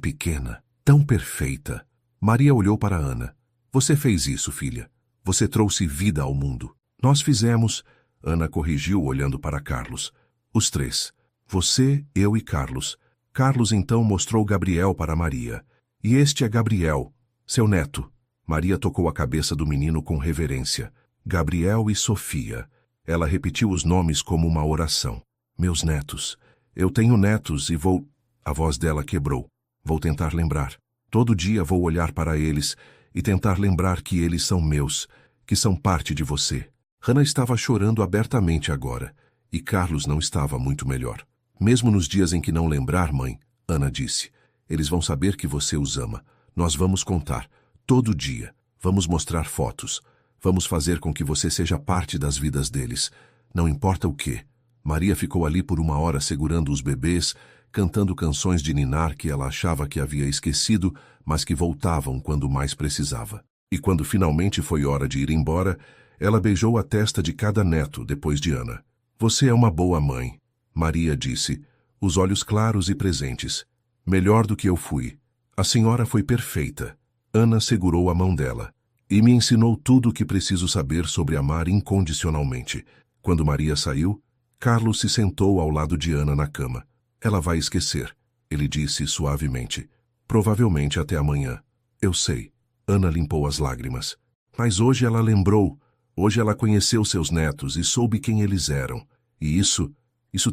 pequena, tão perfeita. Maria olhou para Ana. Você fez isso, filha. Você trouxe vida ao mundo. Nós fizemos, Ana corrigiu olhando para Carlos. Os 3. Você, eu e Carlos. Carlos então mostrou Gabriel para Maria. E este é Gabriel, seu neto. Maria tocou a cabeça do menino com reverência. Gabriel e Sofia. Ela repetiu os nomes como uma oração. Meus netos. Eu tenho netos e vou... A voz dela quebrou. Vou tentar lembrar. Todo dia vou olhar para eles e tentar lembrar que eles são meus, que são parte de você. Hannah estava chorando abertamente agora, e Carlos não estava muito melhor. Mesmo nos dias em que não lembrar, mãe, Ana disse, eles vão saber que você os ama. Nós vamos contar, todo dia. Vamos mostrar fotos. Vamos fazer com que você seja parte das vidas deles. Não importa o quê. Maria ficou ali por 1 hora segurando os bebês, cantando canções de ninar que ela achava que havia esquecido, mas que voltavam quando mais precisava. E quando finalmente foi hora de ir embora, ela beijou a testa de cada neto depois de Ana. Você é uma boa mãe, Maria disse, os olhos claros e presentes. Melhor do que eu fui. A senhora foi perfeita. Ana segurou a mão dela. E me ensinou tudo o que preciso saber sobre amar incondicionalmente. Quando Maria saiu, Carlos se sentou ao lado de Ana na cama. Ela vai esquecer, ele disse suavemente. Provavelmente até amanhã. Eu sei. Ana limpou as lágrimas. Mas hoje ela lembrou. Hoje ela conheceu seus netos e soube quem eles eram. E isso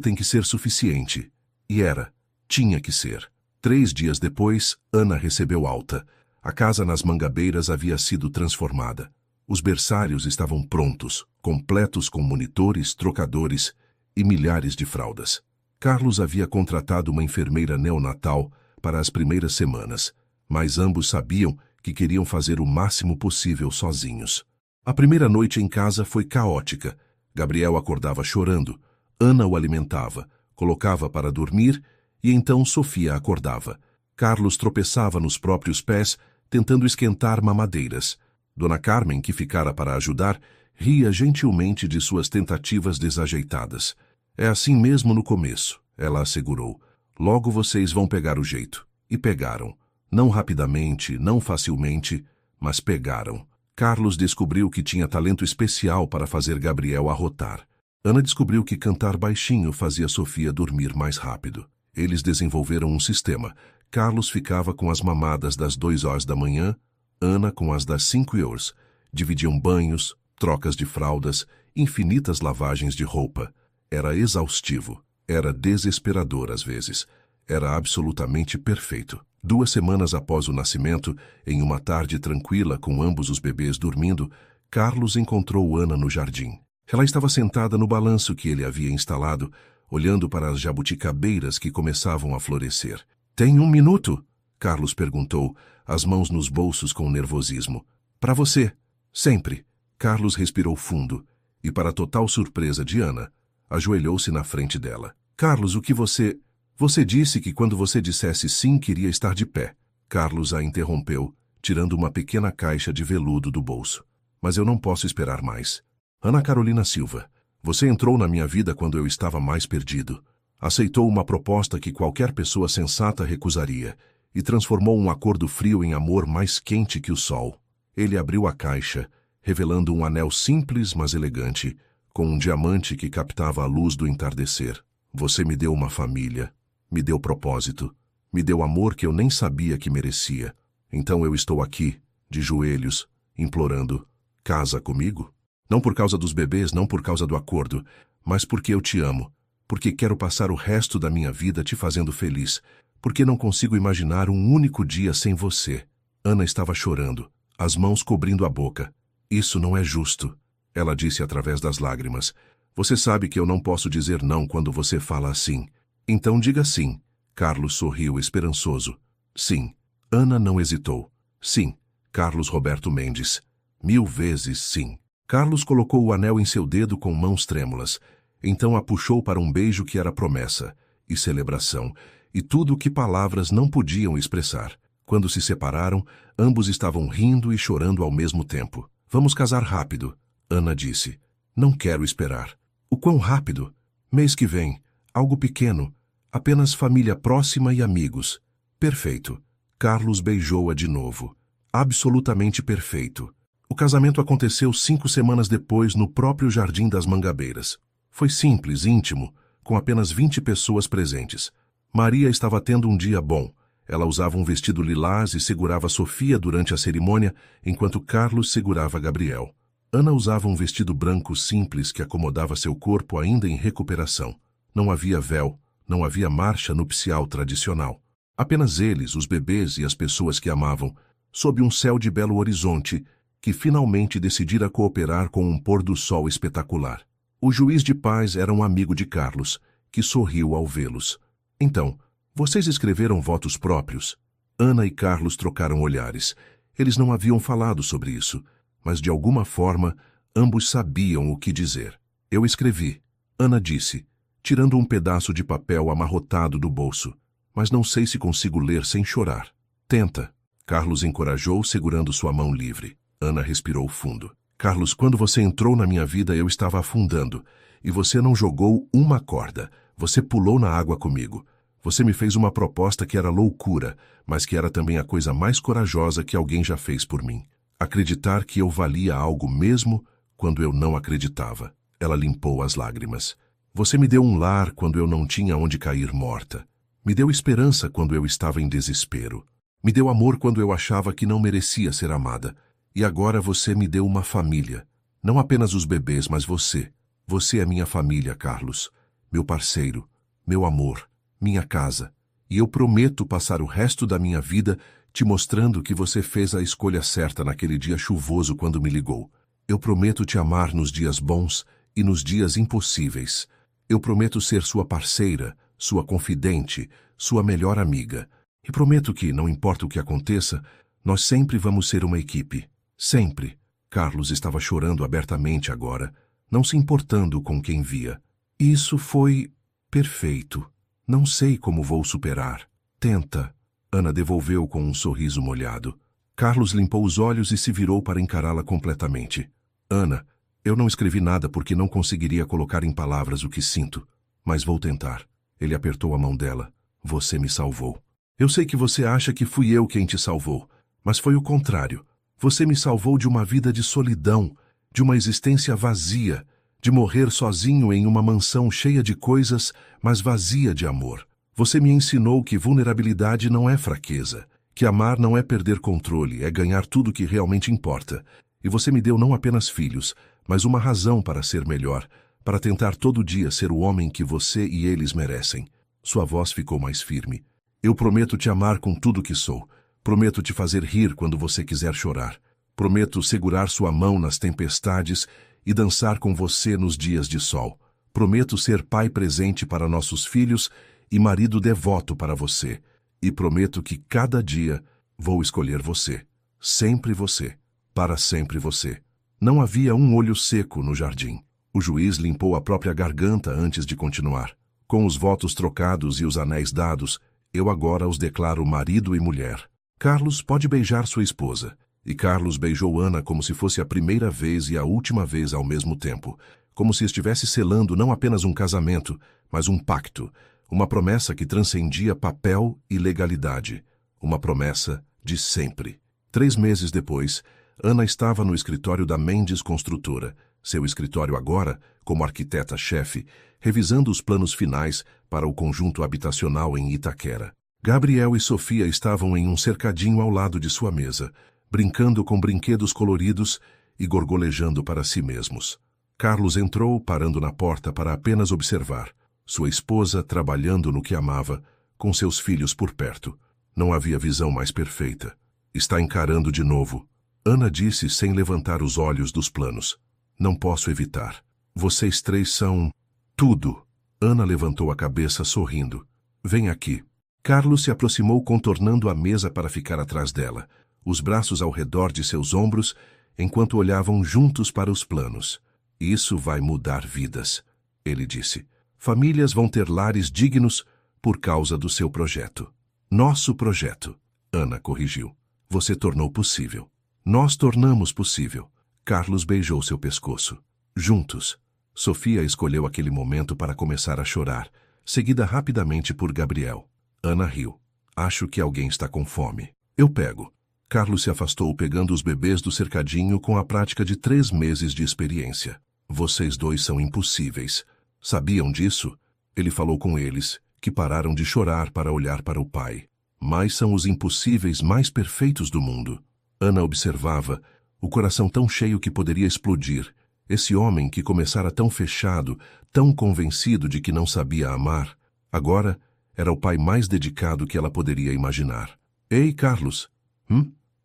tem que ser suficiente. E era. Tinha que ser. 3 dias depois, Ana recebeu alta. A casa nas Mangabeiras havia sido transformada. Os berçários estavam prontos, completos com monitores, trocadores, e milhares de fraldas. Carlos havia contratado uma enfermeira neonatal para as primeiras semanas, mas ambos sabiam que queriam fazer o máximo possível sozinhos. A primeira noite em casa foi caótica. Gabriel acordava chorando, Ana o alimentava, colocava para dormir e então Sofia acordava. Carlos tropeçava nos próprios pés, tentando esquentar mamadeiras. Dona Carmen, que ficara para ajudar, ria gentilmente de suas tentativas desajeitadas. É assim mesmo no começo, ela assegurou. Logo vocês vão pegar o jeito. E pegaram. Não rapidamente, não facilmente, mas pegaram. Carlos descobriu que tinha talento especial para fazer Gabriel arrotar. Ana descobriu que cantar baixinho fazia Sofia dormir mais rápido. Eles desenvolveram um sistema. Carlos ficava com as mamadas das 2 horas da manhã, Ana com as das 5 horas. Dividiam banhos, trocas de fraldas, infinitas lavagens de roupa. Era exaustivo. Era desesperador às vezes. Era absolutamente perfeito. 2 semanas após o nascimento, em uma tarde tranquila com ambos os bebês dormindo, Carlos encontrou Ana no jardim. Ela estava sentada no balanço que ele havia instalado, olhando para as jabuticabeiras que começavam a florescer. "Tem 1 minuto?" Carlos perguntou, as mãos nos bolsos com nervosismo. "Para você. Sempre." Carlos respirou fundo e, para total surpresa de Ana, ajoelhou-se na frente dela. "Carlos, o que você... Você disse que quando você dissesse sim queria estar de pé." Carlos a interrompeu, tirando uma pequena caixa de veludo do bolso. "Mas eu não posso esperar mais. Ana Carolina Silva, você entrou na minha vida quando eu estava mais perdido. Aceitou uma proposta que qualquer pessoa sensata recusaria e transformou um acordo frio em amor mais quente que o sol." Ele abriu a caixa, revelando um anel simples, mas elegante, com um diamante que captava a luz do entardecer. "Você me deu uma família, me deu propósito, me deu amor que eu nem sabia que merecia. Então eu estou aqui, de joelhos, implorando, casa comigo? Não por causa dos bebês, não por causa do acordo, mas porque eu te amo, porque quero passar o resto da minha vida te fazendo feliz, porque não consigo imaginar um único dia sem você." Ana estava chorando, as mãos cobrindo a boca. "Isso não é justo," ela disse através das lágrimas. "Você sabe que eu não posso dizer não quando você fala assim. Então diga sim." Carlos sorriu esperançoso. "Sim." Ana não hesitou. "Sim, Carlos Roberto Mendes. 1000 vezes sim." Carlos colocou o anel em seu dedo com mãos trêmulas. Então a puxou para um beijo que era promessa, e celebração, e tudo o que palavras não podiam expressar. Quando se separaram, ambos estavam rindo e chorando ao mesmo tempo. "Vamos casar rápido," Ana disse. "Não quero esperar." "O quão rápido?" "Mês que vem. Algo pequeno. Apenas família próxima e amigos." "Perfeito." Carlos beijou-a de novo. Absolutamente perfeito. O casamento aconteceu 5 semanas depois no próprio Jardim das Mangabeiras. Foi simples, íntimo, com apenas 20 pessoas presentes. Maria estava tendo um dia bom. Ela usava um vestido lilás e segurava Sofia durante a cerimônia, enquanto Carlos segurava Gabriel. Ana usava um vestido branco simples que acomodava seu corpo ainda em recuperação. Não havia véu, não havia marcha nupcial tradicional. Apenas eles, os bebês e as pessoas que amavam, sob um céu de belo horizonte, que finalmente decidira cooperar com um pôr do sol espetacular. O juiz de paz era um amigo de Carlos, que sorriu ao vê-los. "Então, vocês escreveram votos próprios?" Ana e Carlos trocaram olhares. Eles não haviam falado sobre isso, mas de alguma forma, ambos sabiam o que dizer. "Eu escrevi," Ana disse, tirando um pedaço de papel amarrotado do bolso. "Mas não sei se consigo ler sem chorar." "Tenta." Carlos encorajou, segurando sua mão livre. Ana respirou fundo. "Carlos, quando você entrou na minha vida, eu estava afundando. E você não jogou uma corda. Você pulou na água comigo. Você me fez uma proposta que era loucura, mas que era também a coisa mais corajosa que alguém já fez por mim. Acreditar que eu valia algo mesmo quando eu não acreditava." Ela limpou as lágrimas. "Você me deu um lar quando eu não tinha onde cair morta. Me deu esperança quando eu estava em desespero. Me deu amor quando eu achava que não merecia ser amada. E agora você me deu uma família. Não apenas os bebês, mas você. Você é minha família, Carlos. Meu parceiro, meu amor, minha casa. E eu prometo passar o resto da minha vida te mostrando que você fez a escolha certa naquele dia chuvoso quando me ligou. Eu prometo te amar nos dias bons e nos dias impossíveis." Eu prometo ser sua parceira, sua confidente, sua melhor amiga. E prometo que, não importa o que aconteça, nós sempre vamos ser uma equipe. Sempre. Carlos estava chorando abertamente agora, não se importando com quem via. Isso foi perfeito. Não sei como vou superar. Tenta. Ana devolveu com um sorriso molhado. Carlos limpou os olhos e se virou para encará-la completamente. Ana, eu não escrevi nada porque não conseguiria colocar em palavras o que sinto. Mas vou tentar. Ele apertou a mão dela. Você me salvou. Eu sei que você acha que fui eu quem te salvou, mas foi o contrário. Você me salvou de uma vida de solidão, de uma existência vazia, de morrer sozinho em uma mansão cheia de coisas, mas vazia de amor. Você me ensinou que vulnerabilidade não é fraqueza, que amar não é perder controle, é ganhar tudo que realmente importa. E você me deu não apenas filhos, mas uma razão para ser melhor, para tentar todo dia ser o homem que você e eles merecem. Sua voz ficou mais firme. Eu prometo te amar com tudo que sou. Prometo te fazer rir quando você quiser chorar. Prometo segurar sua mão nas tempestades e dançar com você nos dias de sol. Prometo ser pai presente para nossos filhos e marido devoto para você. E prometo que cada dia vou escolher você. Sempre você. Para sempre você. Não havia um olho seco no jardim. O juiz limpou a própria garganta antes de continuar. Com os votos trocados e os anéis dados, eu agora os declaro marido e mulher. Carlos pode beijar sua esposa. E Carlos beijou Ana como se fosse a primeira vez e a última vez ao mesmo tempo, como se estivesse selando não apenas um casamento, mas um pacto, uma promessa que transcendia papel e legalidade, uma promessa de sempre. 3 meses depois, Ana estava no escritório da Mendes Construtora, seu escritório agora, como arquiteta-chefe, revisando os planos finais para o conjunto habitacional em Itaquera. Gabriel e Sofia estavam em um cercadinho ao lado de sua mesa, brincando com brinquedos coloridos e gorgolejando para si mesmos. Carlos entrou, parando na porta para apenas observar. Sua esposa trabalhando no que amava, com seus filhos por perto. Não havia visão mais perfeita. Está encarando de novo. Ana disse sem levantar os olhos dos planos. Não posso evitar. Vocês 3 são... tudo. Ana levantou a cabeça sorrindo. Vem aqui. Carlos se aproximou contornando a mesa para ficar atrás dela, os braços ao redor de seus ombros, enquanto olhavam juntos para os planos. Isso vai mudar vidas, ele disse. Famílias vão ter lares dignos por causa do seu projeto. Nosso projeto, Ana corrigiu. Você tornou possível. Nós tornamos possível. Carlos beijou seu pescoço. Juntos. Sofia escolheu aquele momento para começar a chorar, seguida rapidamente por Gabriel. Ana riu. Acho que alguém está com fome. Eu pego. Carlos se afastou pegando os bebês do cercadinho com a prática de 3 meses de experiência. Vocês 2 são impossíveis. Sabiam disso? Ele falou com eles, que pararam de chorar para olhar para o pai. Mas são os impossíveis mais perfeitos do mundo. Ana observava, o coração tão cheio que poderia explodir. Esse homem que começara tão fechado, tão convencido de que não sabia amar, agora era o pai mais dedicado que ela poderia imaginar. Ei, Carlos.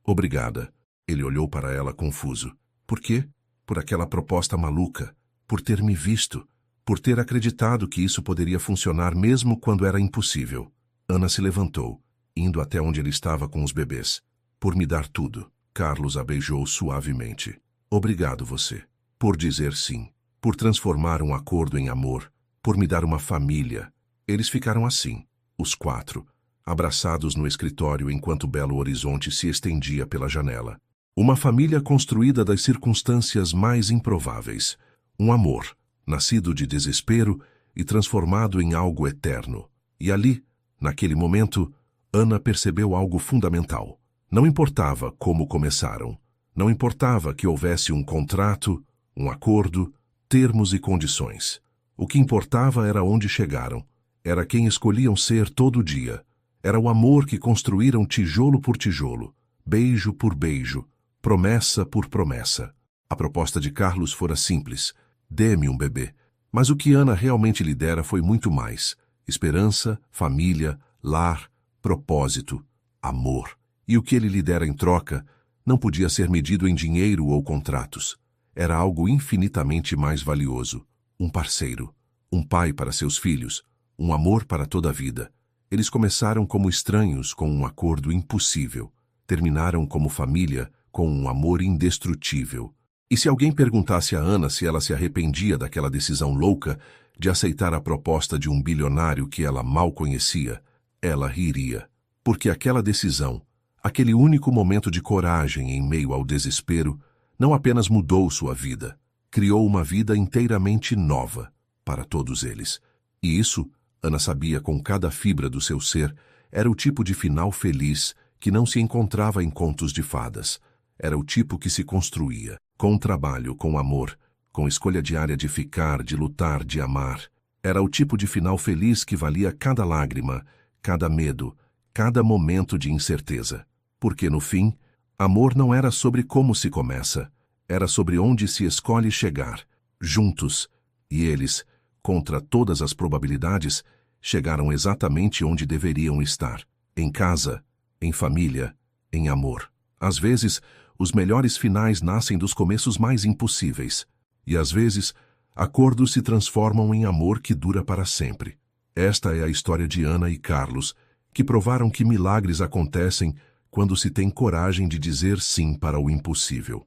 Obrigada. Ele olhou para ela confuso. Por quê? Por aquela proposta maluca. Por ter me visto. Por ter acreditado que isso poderia funcionar mesmo quando era impossível. Ana se levantou, indo até onde ele estava com os bebês. Por me dar tudo. Carlos a beijou suavemente. Obrigado você. Por dizer sim. Por transformar um acordo em amor. Por me dar uma família. Eles ficaram assim, os 4, abraçados no escritório enquanto o belo horizonte se estendia pela janela. Uma família construída das circunstâncias mais improváveis. Um amor, nascido de desespero e transformado em algo eterno. E ali, naquele momento, Ana percebeu algo fundamental. Não importava como começaram. Não importava que houvesse um contrato, um acordo, termos e condições. O que importava era onde chegaram. Era quem escolhiam ser todo dia. Era o amor que construíram tijolo por tijolo, beijo por beijo, promessa por promessa. A proposta de Carlos fora simples. Dê-me um bebê. Mas o que Ana realmente lhe dera foi muito mais. Esperança, família, lar, propósito, amor. E o que ele lhe dera em troca não podia ser medido em dinheiro ou contratos. Era algo infinitamente mais valioso. Um parceiro. Um pai para seus filhos, um amor para toda a vida. Eles começaram como estranhos com um acordo impossível. Terminaram como família com um amor indestrutível. E se alguém perguntasse a Ana se ela se arrependia daquela decisão louca de aceitar a proposta de um bilionário que ela mal conhecia, ela riria. Porque aquela decisão, aquele único momento de coragem em meio ao desespero, não apenas mudou sua vida, criou uma vida inteiramente nova para todos eles. E isso, Ana sabia com cada fibra do seu ser, era o tipo de final feliz que não se encontrava em contos de fadas. Era o tipo que se construía, com trabalho, com amor, com escolha diária de ficar, de lutar, de amar. Era o tipo de final feliz que valia cada lágrima, cada medo, cada momento de incerteza. Porque, no fim, amor não era sobre como se começa, era sobre onde se escolhe chegar, juntos. E eles, contra todas as probabilidades, chegaram exatamente onde deveriam estar, em casa, em família, em amor. Às vezes, os melhores finais nascem dos começos mais impossíveis. E às vezes, acordos se transformam em amor que dura para sempre. Esta é a história de Ana e Carlos, que provaram que milagres acontecem quando se tem coragem de dizer sim para o impossível.